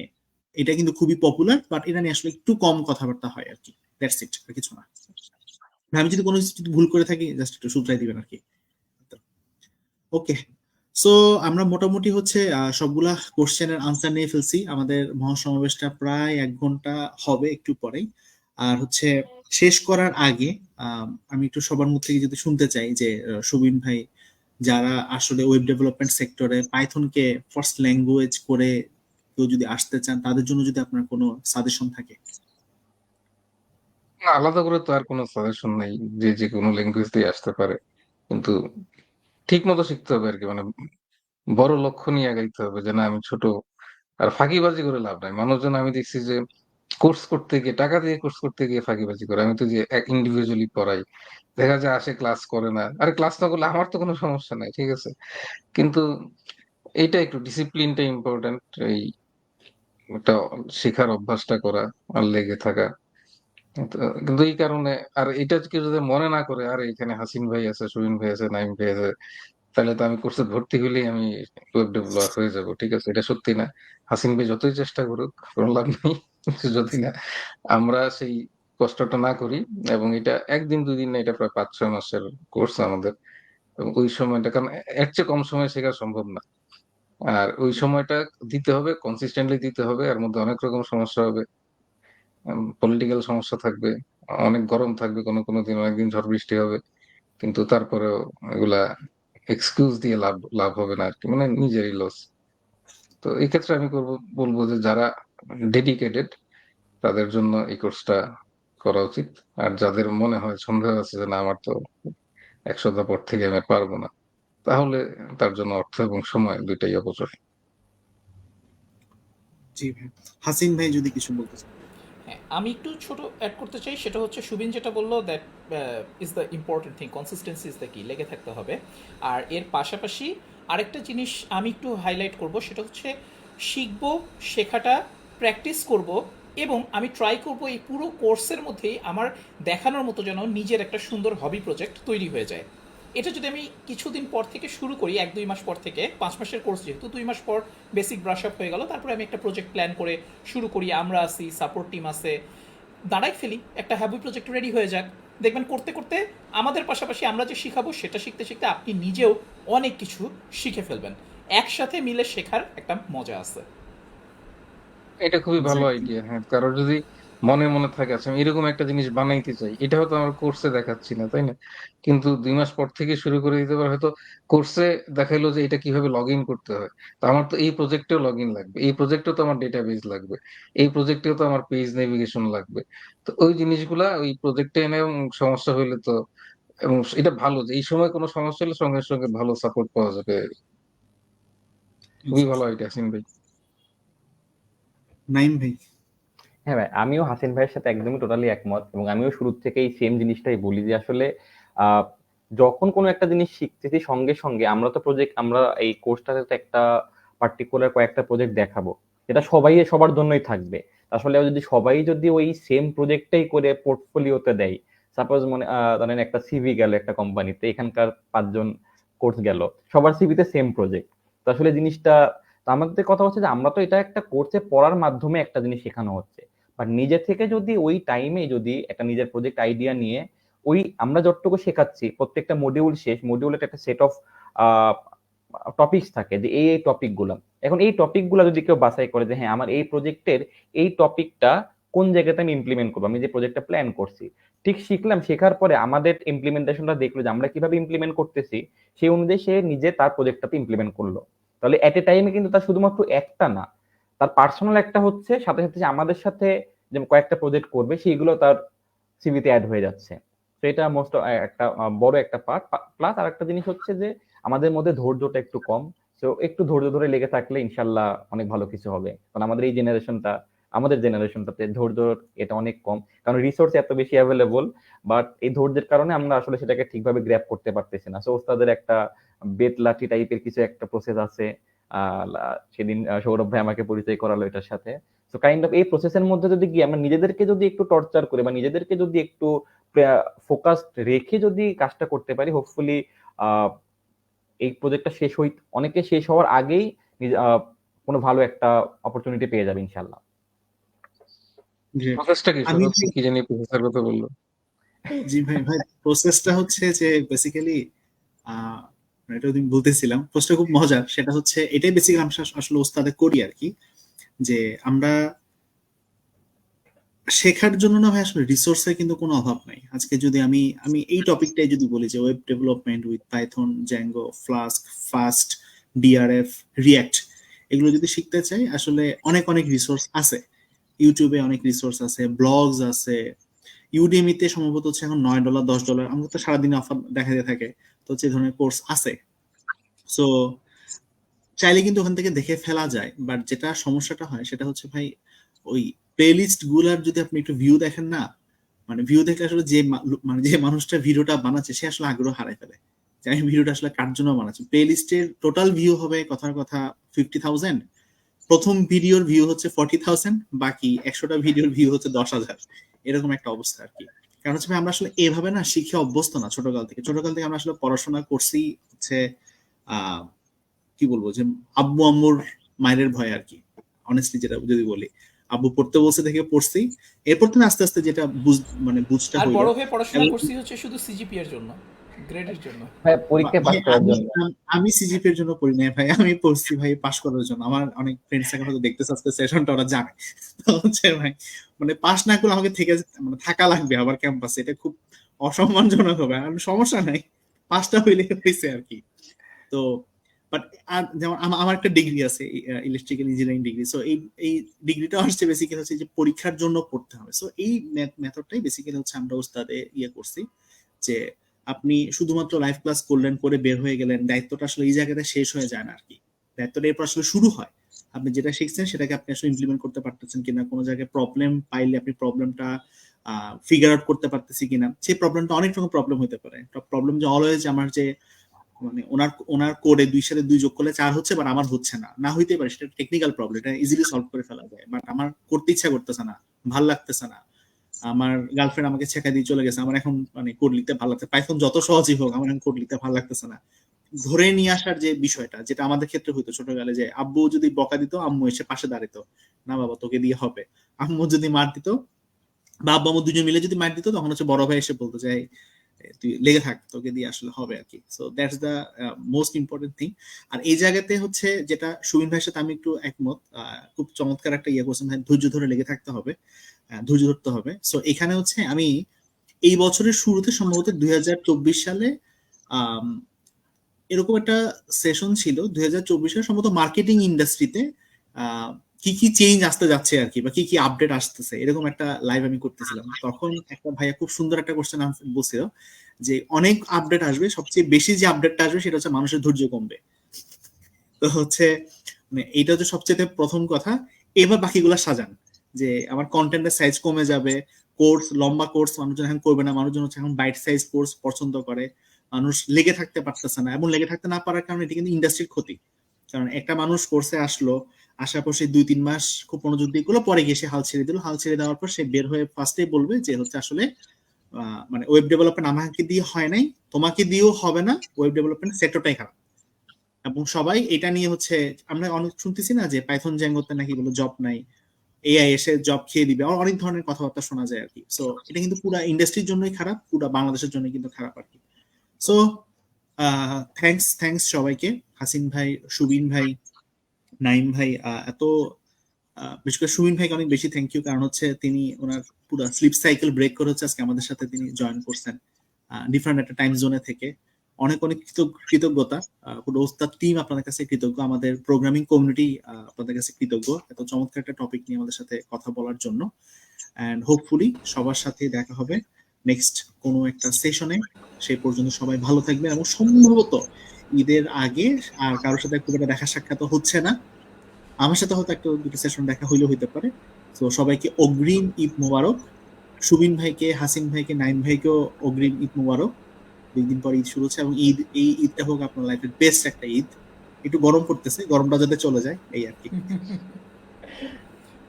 এটা কিন্তু খুবই পপুলার, বাট এটা নিয়ে আসলে একটু কম কথাবার্তা হয় আর কি। দ্যাটস ইট, আর কিছু না। আমি যদি কোনো কিছু ভুল করে থাকি জাস্ট একটু শুধরাই দিবেন আর কি। ওকে, সো আমরা মোটামুটি হচ্ছে সবগুলা কোশ্চেনের আনসার নিয়ে ফেলছি। আমাদের মহাসমাবেশটা প্রায় 1 ঘন্টা হবে একটু পরেই। আর হচ্ছে শেষ করার আগে আমি একটু সবার মুখ থেকে যদি শুনতে চাই যে সুবিন ভাই, যারা আসলে ওয়েব ডেভেলপমেন্ট সেক্টরে পাইথনকে ফার্স্ট ল্যাঙ্গুয়েজ করে কেউ যদি আসতে চান, তাদের জন্য যদি আপনার কোনো সাজেশন থাকে। না, আলাদা করে তো আর কোনো সাজেশন নাই, যে যে কোনো ল্যাঙ্গুয়েজ দিয়ে আসতে পারে, কিন্তু ঠিক মতো শিখতে হবে আর কি। মানে বড় লক্ষ্য নিয়ে আগাইতে হবে, যে না আমি ছোট আর ফাঁকিবাজি করে লাভ নাই। মানুষজন আমি দেখছি যে কোর্স করতে গিয়ে, টাকা দিয়ে কোর্স করতে গিয়ে ফাঁকিবাজি করে। আমি তো যে ইন্ডিভিজুয়ালি পড়াই, দেখা যায় আসে ক্লাস করে না। আরে ক্লাস না করলে আমার তো কোনো সমস্যা নাই, ঠিক আছে, কিন্তু এইটা একটু ডিসিপ্লিনটা ইম্পর্টেন্ট। এই একটা শেখার অভ্যাসটা করা আর লেগে থাকা। কিন্তু এই কারণে, আর এটা কেউ যদি মনে না করে, আর এখানে হাসিন ভাই আছে, সুবিন ভাই আছে, নাইম ভাই আছে, তাহলে তো আমি কোর্সে ভর্তি হলেই আমি ওয়েব ডেভেলপার হয়ে যাব। ঠিক আছে, এটা সত্যি না। হাসিন ভাই যতই চেষ্টা করুক কোনো লাভ নেই। যদি না আমরা সেই কষ্টটা না করি। এবং এটা একদিন দুদিন না, এটা প্রায় 5-6 মাসের কোর্স আমাদের। এবং ওই সময়টা, কারণ এর চেয়ে কম সময়ে শেখা সম্ভব না। আর ওই সময়টা দিতে হবে, কনসিস্টেন্টলি দিতে হবে। এর মধ্যে অনেক রকম সমস্যা হবে, পলিটিক্যাল সমস্যা থাকবে, অনেক গরম থাকবে, কোনো কোনো দিন অনেকদিন ঝড় বৃষ্টি হবে। কিন্তু তারপরেও এগুলা এক্সকিউজ দিয়ে লাভ লাভ হবে না আর কি, মানে নিজেরই লস। তো এই ক্ষেত্রে আমি বলবো যে যারা ডেডিকেটেড তাদের জন্য এই কোর্সটা করা উচিত। আর যাদের মনে হয় সন্দেহ আছে যে না, আমার তো 100টা পর থেকে আমি আর পারবো না, তাহলে তার জন্য অর্থ এবং সময় দুইটাই অপচয়। জি ভাই, হাসিন ভাই যদি কিছু বলতে চান। হ্যাঁ, আমি একটু ছোট অ্যাড করতে চাই, সেটা হচ্ছে সুবিন যেটা বললো, that is the important thing, consistency is the কি, লেগে থাকতে হবে। আর এর পাশাপাশি আরেকটা জিনিস আমি একটু হাইলাইট করব, সেটা হচ্ছে শিখবো, শেখাটা প্র্যাকটিস করব, এবং আমি ট্রাই করব এই পুরো কোর্সের মধ্যেই আমার দেখানোর মতো যেন নিজের একটা সুন্দর হবি প্রজেক্ট তৈরি হয়ে যায়। এটা যদি আমি কিছুদিন পর থেকে শুরু করি, 1-2 মাস পর থেকে, 5 মাসের কোর্স যেহেতু, 2 মাস পর বেসিক ব্রাশ আপ হয়ে গেল, তারপরে আমি একটা প্রজেক্ট প্ল্যান করে শুরু করি, আমরা আসি, সাপোর্ট টিম আছে, দাঁড়াই ফেলি, একটা হ্যাবি প্রজেক্ট রেডি হয়ে যাক। দেখবেন করতে করতে আমাদের পাশাপাশি আমরা যে শিখাবো সেটা শিখতে শিখতে আপনি নিজেও অনেক কিছু শিখে ফেলবেন। একসাথে মিলে শেখার একটা মজা আছে। এটা খুবই ভালো এক্স্যাক্টলি। আইডিয়া। হ্যাঁ, কারোর যদি মনে মনে থাকে আচ্ছা আমি এরকম একটা জিনিস বানাইতে চাই, এটা হয়তো আমার কোর্সে দেখাচ্ছি না, তাই না? কিন্তু 2 মাস পর থেকে শুরু করে দিতে পারে। হয়তো কোর্সে দেখাইলো যে এটা কিভাবে লগ ইন করতে হয়, তো আমার তো এই প্রজেক্টেও লগ ইন লাগবে, এই প্রজেক্টেও তো আমার ডেটাবেজ লাগবে, এই প্রজেক্টেও তো আমার পেজ নেভিগেশন লাগবে। তো ওই জিনিসগুলা ওই প্রজেক্টে এনে, এবং সমস্যা হইলে তো, এবং এটা ভালো যে এই সময় কোনো সমস্যা হলে সঙ্গে সঙ্গে ভালো সাপোর্ট পাওয়া যাবে। খুবই ভালো আইডিয়া সিন ভাই। নাইম ভাই। হ্যাঁ ভাই, আমিও হাসিন ভাইয়ের সাথে একদমই টোটালি একমত, এবং আমিও শুরু থেকেই সেম জিনিসটাই বলি যে আসলে আহ, যখন কোনো একটা জিনিস শিখতেছি সঙ্গে সঙ্গে আমরা এই কোর্সটাতে তো একটা পার্টিকুলার কয়েকটা প্রজেক্ট দেখাবো, যেটা সবার জন্যই থাকবে। আসলে সবাই যদি ওই সেম প্রজেক্টটাই করে পোর্টফোলিওতে দেয়, সাপোজ মনে ধরেন একটা সিভি গেল একটা কোম্পানিতে, এখানকার 5 জন কোর্স গেল, সবার সিভিতে সেম প্রজেক্ট। তো আসলে জিনিসটা, তো আমাদের কথা হচ্ছে যে আমরা তো এটা একটা কোর্সে পড়ার মাধ্যমে একটা জিনিস শেখানো হচ্ছে, বাট নিজে থেকে যদি ওই টাইমে যদি একটা নিজের প্রজেক্ট আইডিয়া নিয়ে ওই আমরা যতটুকু শেখাচ্ছি, প্রত্যেকটা মডিউল শেষ মডিউলের একটা সেট অফ টপিকস থাকে, যে এই টপিক গুলা, এখন এই টপিক গুলা যদি কেউ বাছাই করে যে হ্যাঁ আমার এই প্রজেক্টের এই টপিকটা কোন জায়গাতে আমি ইমপ্লিমেন্ট করবো, আমি যে প্রজেক্টটা প্ল্যান করছি, ঠিক শিখলাম, শেখার পরে আমাদের ইমপ্লিমেন্টেশনটা দেখলো যে আমরা কিভাবে ইমপ্লিমেন্ট করতেছি, সেই অনুযায়ী সে নিজে তার প্রজেক্টটাতে ইমপ্লিমেন্ট করলো। তাহলে এট এ টাইমে কিন্তু তার শুধুমাত্র একটা না, তার পার্সোনাল একটা হচ্ছে, সাথে সাথে যে আমাদের সাথে যে কয়েকটা প্রজেক্ট করবে সেইগুলো তার সিভিতে অ্যাড হয়ে যাচ্ছে। তো এটা মোস্ট একটা বড় একটা পার্ট। প্লাস আর একটা জিনিস হচ্ছে যে আমাদের মধ্যে ধৈর্যটা একটু কম। তো একটু ধৈর্য ধরে লেগে থাকলে ইনশাল্লাহ অনেক ভালো কিছু হবে, কারণ আমাদের জেনারেশনটাতে ধৈর্য এটা অনেক কম, কারণ রিসোর্স এত বেশি অ্যাভেলেবল, বাট এই ধৈর্যের কারণে আমরা আসলে সেটাকে ঠিকভাবে গ্র্যাপ করতে পারতেছি না। সো ওস্তাদের একটা বেত লাঠি টাইপের কিছু একটা প্রসেস আছে। সেদিন সৌরভ ভাই আমাকে পরিচয় করালো এটার সাথে। তো কাইন্ড অফ এই প্রসেসের মধ্যে যদি গিয়ে আমরা নিজেদেরকে যদি একটু টর্চার করে বা নিজেদেরকে যদি একটু ফোকাসড রেখে যদি কাজটা করতে পারি, হোপফুলি এই প্রজেক্টটা শেষ হওয়ার আগেই কোনো ভালো একটা অপরচুনিটি পেয়ে যাবে ইনশাল্লাহ। গ্রেট। প্রসেসটা কি আমি সৌরভ, কি জানি প্রফেসর কথা বললো? জি ভাই, প্রসেসটা হচ্ছে যে বেসিক্যালি এটা আমি বলতেছিলাম, প্রসেসটা খুব মজার। সেটা হচ্ছে এটাই বেসিক্যালি আমরা আসলে ওস্তাদে করি আর কি, যে আমরা শেখার জন্য না ভাই আসলে রিসোর্সের কিন্তু কোনো অভাব নাই। আজকে যদি আমি আমি এই টপিকটাই যদি বলি যে web development with Python, Django, Flask, fast, DRF, React, এগুলো যদি শিখতে চাই আসলে অনেক অনেক রিসোর্স আছে। ইউটিউবে অনেক রিসোর্স আছে, ব্লগস আছে, ইউডেমিতে সম্ভবত হচ্ছে এখন $9 $10, আমাকে তো সারাদিনে অফার দেখা দিয়ে থাকে। তো হচ্ছে এই ধরনের কোর্স আছে। সো চাইলে কিন্তু ওখান থেকে দেখে ফেলা যায়, বাট যেটা সমস্যাটা হয় সেটা হচ্ছে ভাই, ওই প্লেলিস্ট গুলার যদি আপনি একটু ভিউ দেখেন না, মানে ভিউ দেখলে আসলে মানে যে মানুষটা ভিডিওটা বানাচ্ছে সে আসলে আগ্রহ হারায় ফেলে যে আমি ভিডিওটা আসলে কার জন্য বানাচ্ছি। প্লেলিস্টের টোটাল ভিউ হবে কথার কথা 50,000, প্রথম ভিডিওর ভিউ হচ্ছে 40,000, বাকি 100টা ভিডিওর ভিউ হচ্ছে 10,000। এরকম একটা অবস্থা আর কি। কারণ হচ্ছে ভাই আমরা আসলে এভাবে না শিখে অভ্যস্ত না। ছোটকাল থেকে আমরা আসলে পড়াশোনা করছি হচ্ছে আহ কি বলবো, যে আব্বু আম্মুর মায়ের ভয় আর কি, অনেস্টলি যেটা যদি বলি। আব্বু পড়তে বলছে দেখে পড়ছি, এরপর থেকে আস্তে আস্তে যেটা মানে বুঝটা আর হইলো। বড় হয়ে পড়াশোনা এবং করছি হচ্ছে শুধু সিজিপি এর জন্য, গ্রেডের জন্য। ভাই পরীক্ষায় পাস ভাই করার আমি জন্য। আমি সিজিপি এর জন্য পড়ি নাই ভাই, আমি পড়ছি ভাই পাশ করার জন্য। আমার অনেক ফ্রেন্ডস এখন হয়তো দেখতেছে আজকে সেশনটা, ওরা জানে। তো হচ্ছে ভাই মানে পাশ না করলে আমাকে মানে থাকা লাগবে আবার ক্যাম্পাসে, এটা খুব অসম্মানজনক হবে। আর সমস্যা নাই, পাশটা হইলে হয়েছে আর কি। তো বাট যেমন আমার একটা ডিগ্রি আছে, ইলেকট্রিক্যাল ইঞ্জিনিয়ারিং ডিগ্রি। সো এই ডিগ্রিটা আসছে বেসিক্যালি হচ্ছে যে পরীক্ষার জন্য পড়তে হবে। সো এই মেথডটাই বেসিক্যালি হচ্ছে আমরা ওস্তাদে করছি যে আপনি শুধুমাত্র লাইভ ক্লাস করলেন, করে বের হয়ে গেলেন, দায়িত্বটা আসলে এই জায়গাটা শেষ হয়ে যায় না আর কি। দায়িত্বটা এরপর আসলে শুরু হয়। আপনি যেটা শিখছেন সেটাকে আপনি আসলে ইমপ্লিমেন্ট করতে পারতেছেন কিনা, কোনো জায়গায় প্রবলেম পাইলে আপনি প্রবলেমটা ফিগার আউট করতে পারতেছি কিনা। সেই প্রবলেমটা অনেক রকম প্রবলেম হতে পারে। প্রবলেম যে অলওয়েজ আমার যে মানে ওনার কোডে 2 সাথে 2 যোগ করলে 4 হচ্ছে, বাট আমার হচ্ছে না, না হইতে পারে, সেটা টেকনিক্যাল প্রবলেম, এটা ইজিলি সলভ করে ফেলা যায়। বাট আমার করতে ইচ্ছা করতেছে না, ভাল লাগতেছে না, আমার গার্লফ্রেন্ড আমাকে ছেঁকা দিয়ে চলে গেছে, আমার এখন মানে কোড লিখতে ভালো লাগছে, পাইথন যত সহজই হোক আমার এখন কোড লিখতে ভালো লাগতেছে না। ধরে নিয়ে আসার যে বিষয়টা, যেটা আমাদের ক্ষেত্রে হইতো ছোটকালে, যে আব্বু যদি বকা দিত আম্মু এসে পাশে দাঁড়াতো, না বাবা তোকে দিয়ে হবে। আম্মু যদি মার দিত বা আব্বু আম্মু দুজন মিলে যদি মার দিত, তখন হচ্ছে বড় ভাই এসে বলতো যে তুই লেগে থাক, তোকে দিয়ে আসলে হবে আর কি। So that's the most important thing. আর এই জায়গাতে হচ্ছে যেটা সুবিন ভাইয়ের সাথে আমি একটু একমত, খুব চমৎকার একটা করছেন ভাই, ধৈর্য ধরে লেগে থাকতে হবে, ধৈর্য ধরতে হবে। সো এখানে হচ্ছে আমি এই বছরের শুরুতে সম্ভবত 2024 সালে এরকম একটা সেশন ছিল, 2024 সালে সম্ভবত মার্কেটিং ইন্ডাস্ট্রিতে কি কি চেঞ্জ আসতে যাচ্ছে আর কি, বা কি কি আপডেট আসতেছে, এরকম একটা লাইভ আমি করতেছিলাম। তখন একটা ভাইয়া খুব সুন্দর একটা কোশ্চেন বলছিল যে অনেক আপডেট আসবে, সবচেয়ে বেশি যে আপডেটটা আসবে সেটা হচ্ছে মানুষের ধৈর্য কমবে। তো হচ্ছে মানে এইটা হচ্ছে সবচেয়ে প্রথম কথা। এবার বাকিগুলা সাজান, যে আমার কন্টেন্টের সাইজ কমে যাবে, কোর্স লম্বা কোর্স মানুষজন এখন করবে না, মানুষজন হচ্ছে এখন বাইট সাইজ কোর্স পছন্দ করে, মানুষ লেগে থাকতে পারতেছে না, এবং লেগে থাকতে না পারার কারণে এটা কিন্তু ইন্ডাস্ট্রির ক্ষতি। কারণ একটা মানুষ কোর্সে আসলো, আসার পর সে 2-3 মাস খুব মনোযোগ দিয়ে করলো, পরে গিয়ে সে হাল ছেড়ে দিল, হাল ছেড়ে দেওয়ার পর সে বের হয়ে ফার্স্টে বলবে যে হচ্ছে আসলে মানে ওয়েব ডেভেলপমেন্ট আমাকে দিয়ে হয় নাই, তোমাকে দিয়েও হবে না, ওয়েব ডেভেলপমেন্ট সেক্টরটাই খারাপ। এবং সবাই এটা নিয়ে হচ্ছে, আমরা অনেক শুনতেছি না যে পাইথন জ্যাঙ্গোতে নাকি বলো জব নাই, এআই এসে জব খেয়ে দিবে, আর অনেক ধরনের কথাবার্তা শোনা যায় আর কি। সো এটা কিন্তু পুরো ইন্ডাস্ট্রির জন্যই খারাপ, পুরো বাংলাদেশের জন্য কিন্তু খারাপ আর কি। সো থ্যাঙ্কস সবাইকে, হাসিন ভাই, সুবিন ভাই, নাইম ভাই, এত বিশেষ করে সুবিন ভাইকে অনেক বেশি থ্যাংক ইউ, কারণ হচ্ছে তিনি ওনার পুরো স্লিপ সাইকেল ব্রেক করে হচ্ছে আজকে আমাদের সাথে তিনি জয়েন করছেন ডিফারেন্ট একটা টাইম জোনে থেকে। অনেক অনেক কৃতজ্ঞতা, পুরো ওস্তাদ টিম আপনাদের কাছে কৃতজ্ঞ, আমাদের প্রোগ্রামিং কমিউনিটি আপনাদের কাছে কৃতজ্ঞ এত চমৎকার একটা টপিক নিয়ে আমাদের সাথে কথা বলার জন্য। এন্ড হোপফুলি সবার সাথে দেখা হবে নেক্সট কোনো একটা সেশনে। সেই পর্যন্ত সবাই ভালো থাকবেন, এবং সম্ভবত ঈদের আগে আর কারোর সাথে খুব একটা দেখা সাক্ষাৎ হচ্ছে না, আমার সাথে হয়তো একটা দুটো সেশন দেখা হইলেও হইতে পারে। তো সবাইকে অগ্রিম ঈদ মোবারক, সুবিন ভাইকে, হাসিন ভাইকে, নাইম ভাইকেও অগ্রিম ঈদ মোবারক। 2 দিন পর ঈদ শুরু হচ্ছে, এবং এই ঈদটা হোক আপনার লাইফের বেস্ট একটা ঈদ। একটু গরম পড়তেছে, গরমটা যাতে চলে যায় এই আর কি।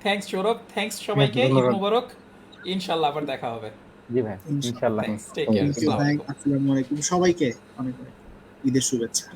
থ্যাঙ্কস সৌরভ, থ্যাঙ্কস সবাইকে, ঈদ ধন্যবাদ। মোবারক, ইনশাল্লাহ আবার দেখা হবে। জি ভাই, ইনশাল্লাহ। Thanks, take care, thank you আসসালামু ভাই, আলাইকুম। আসসালামু আলাইকুম সবাইকে, অনেক অনেক ঈদের শুভেচ্ছা।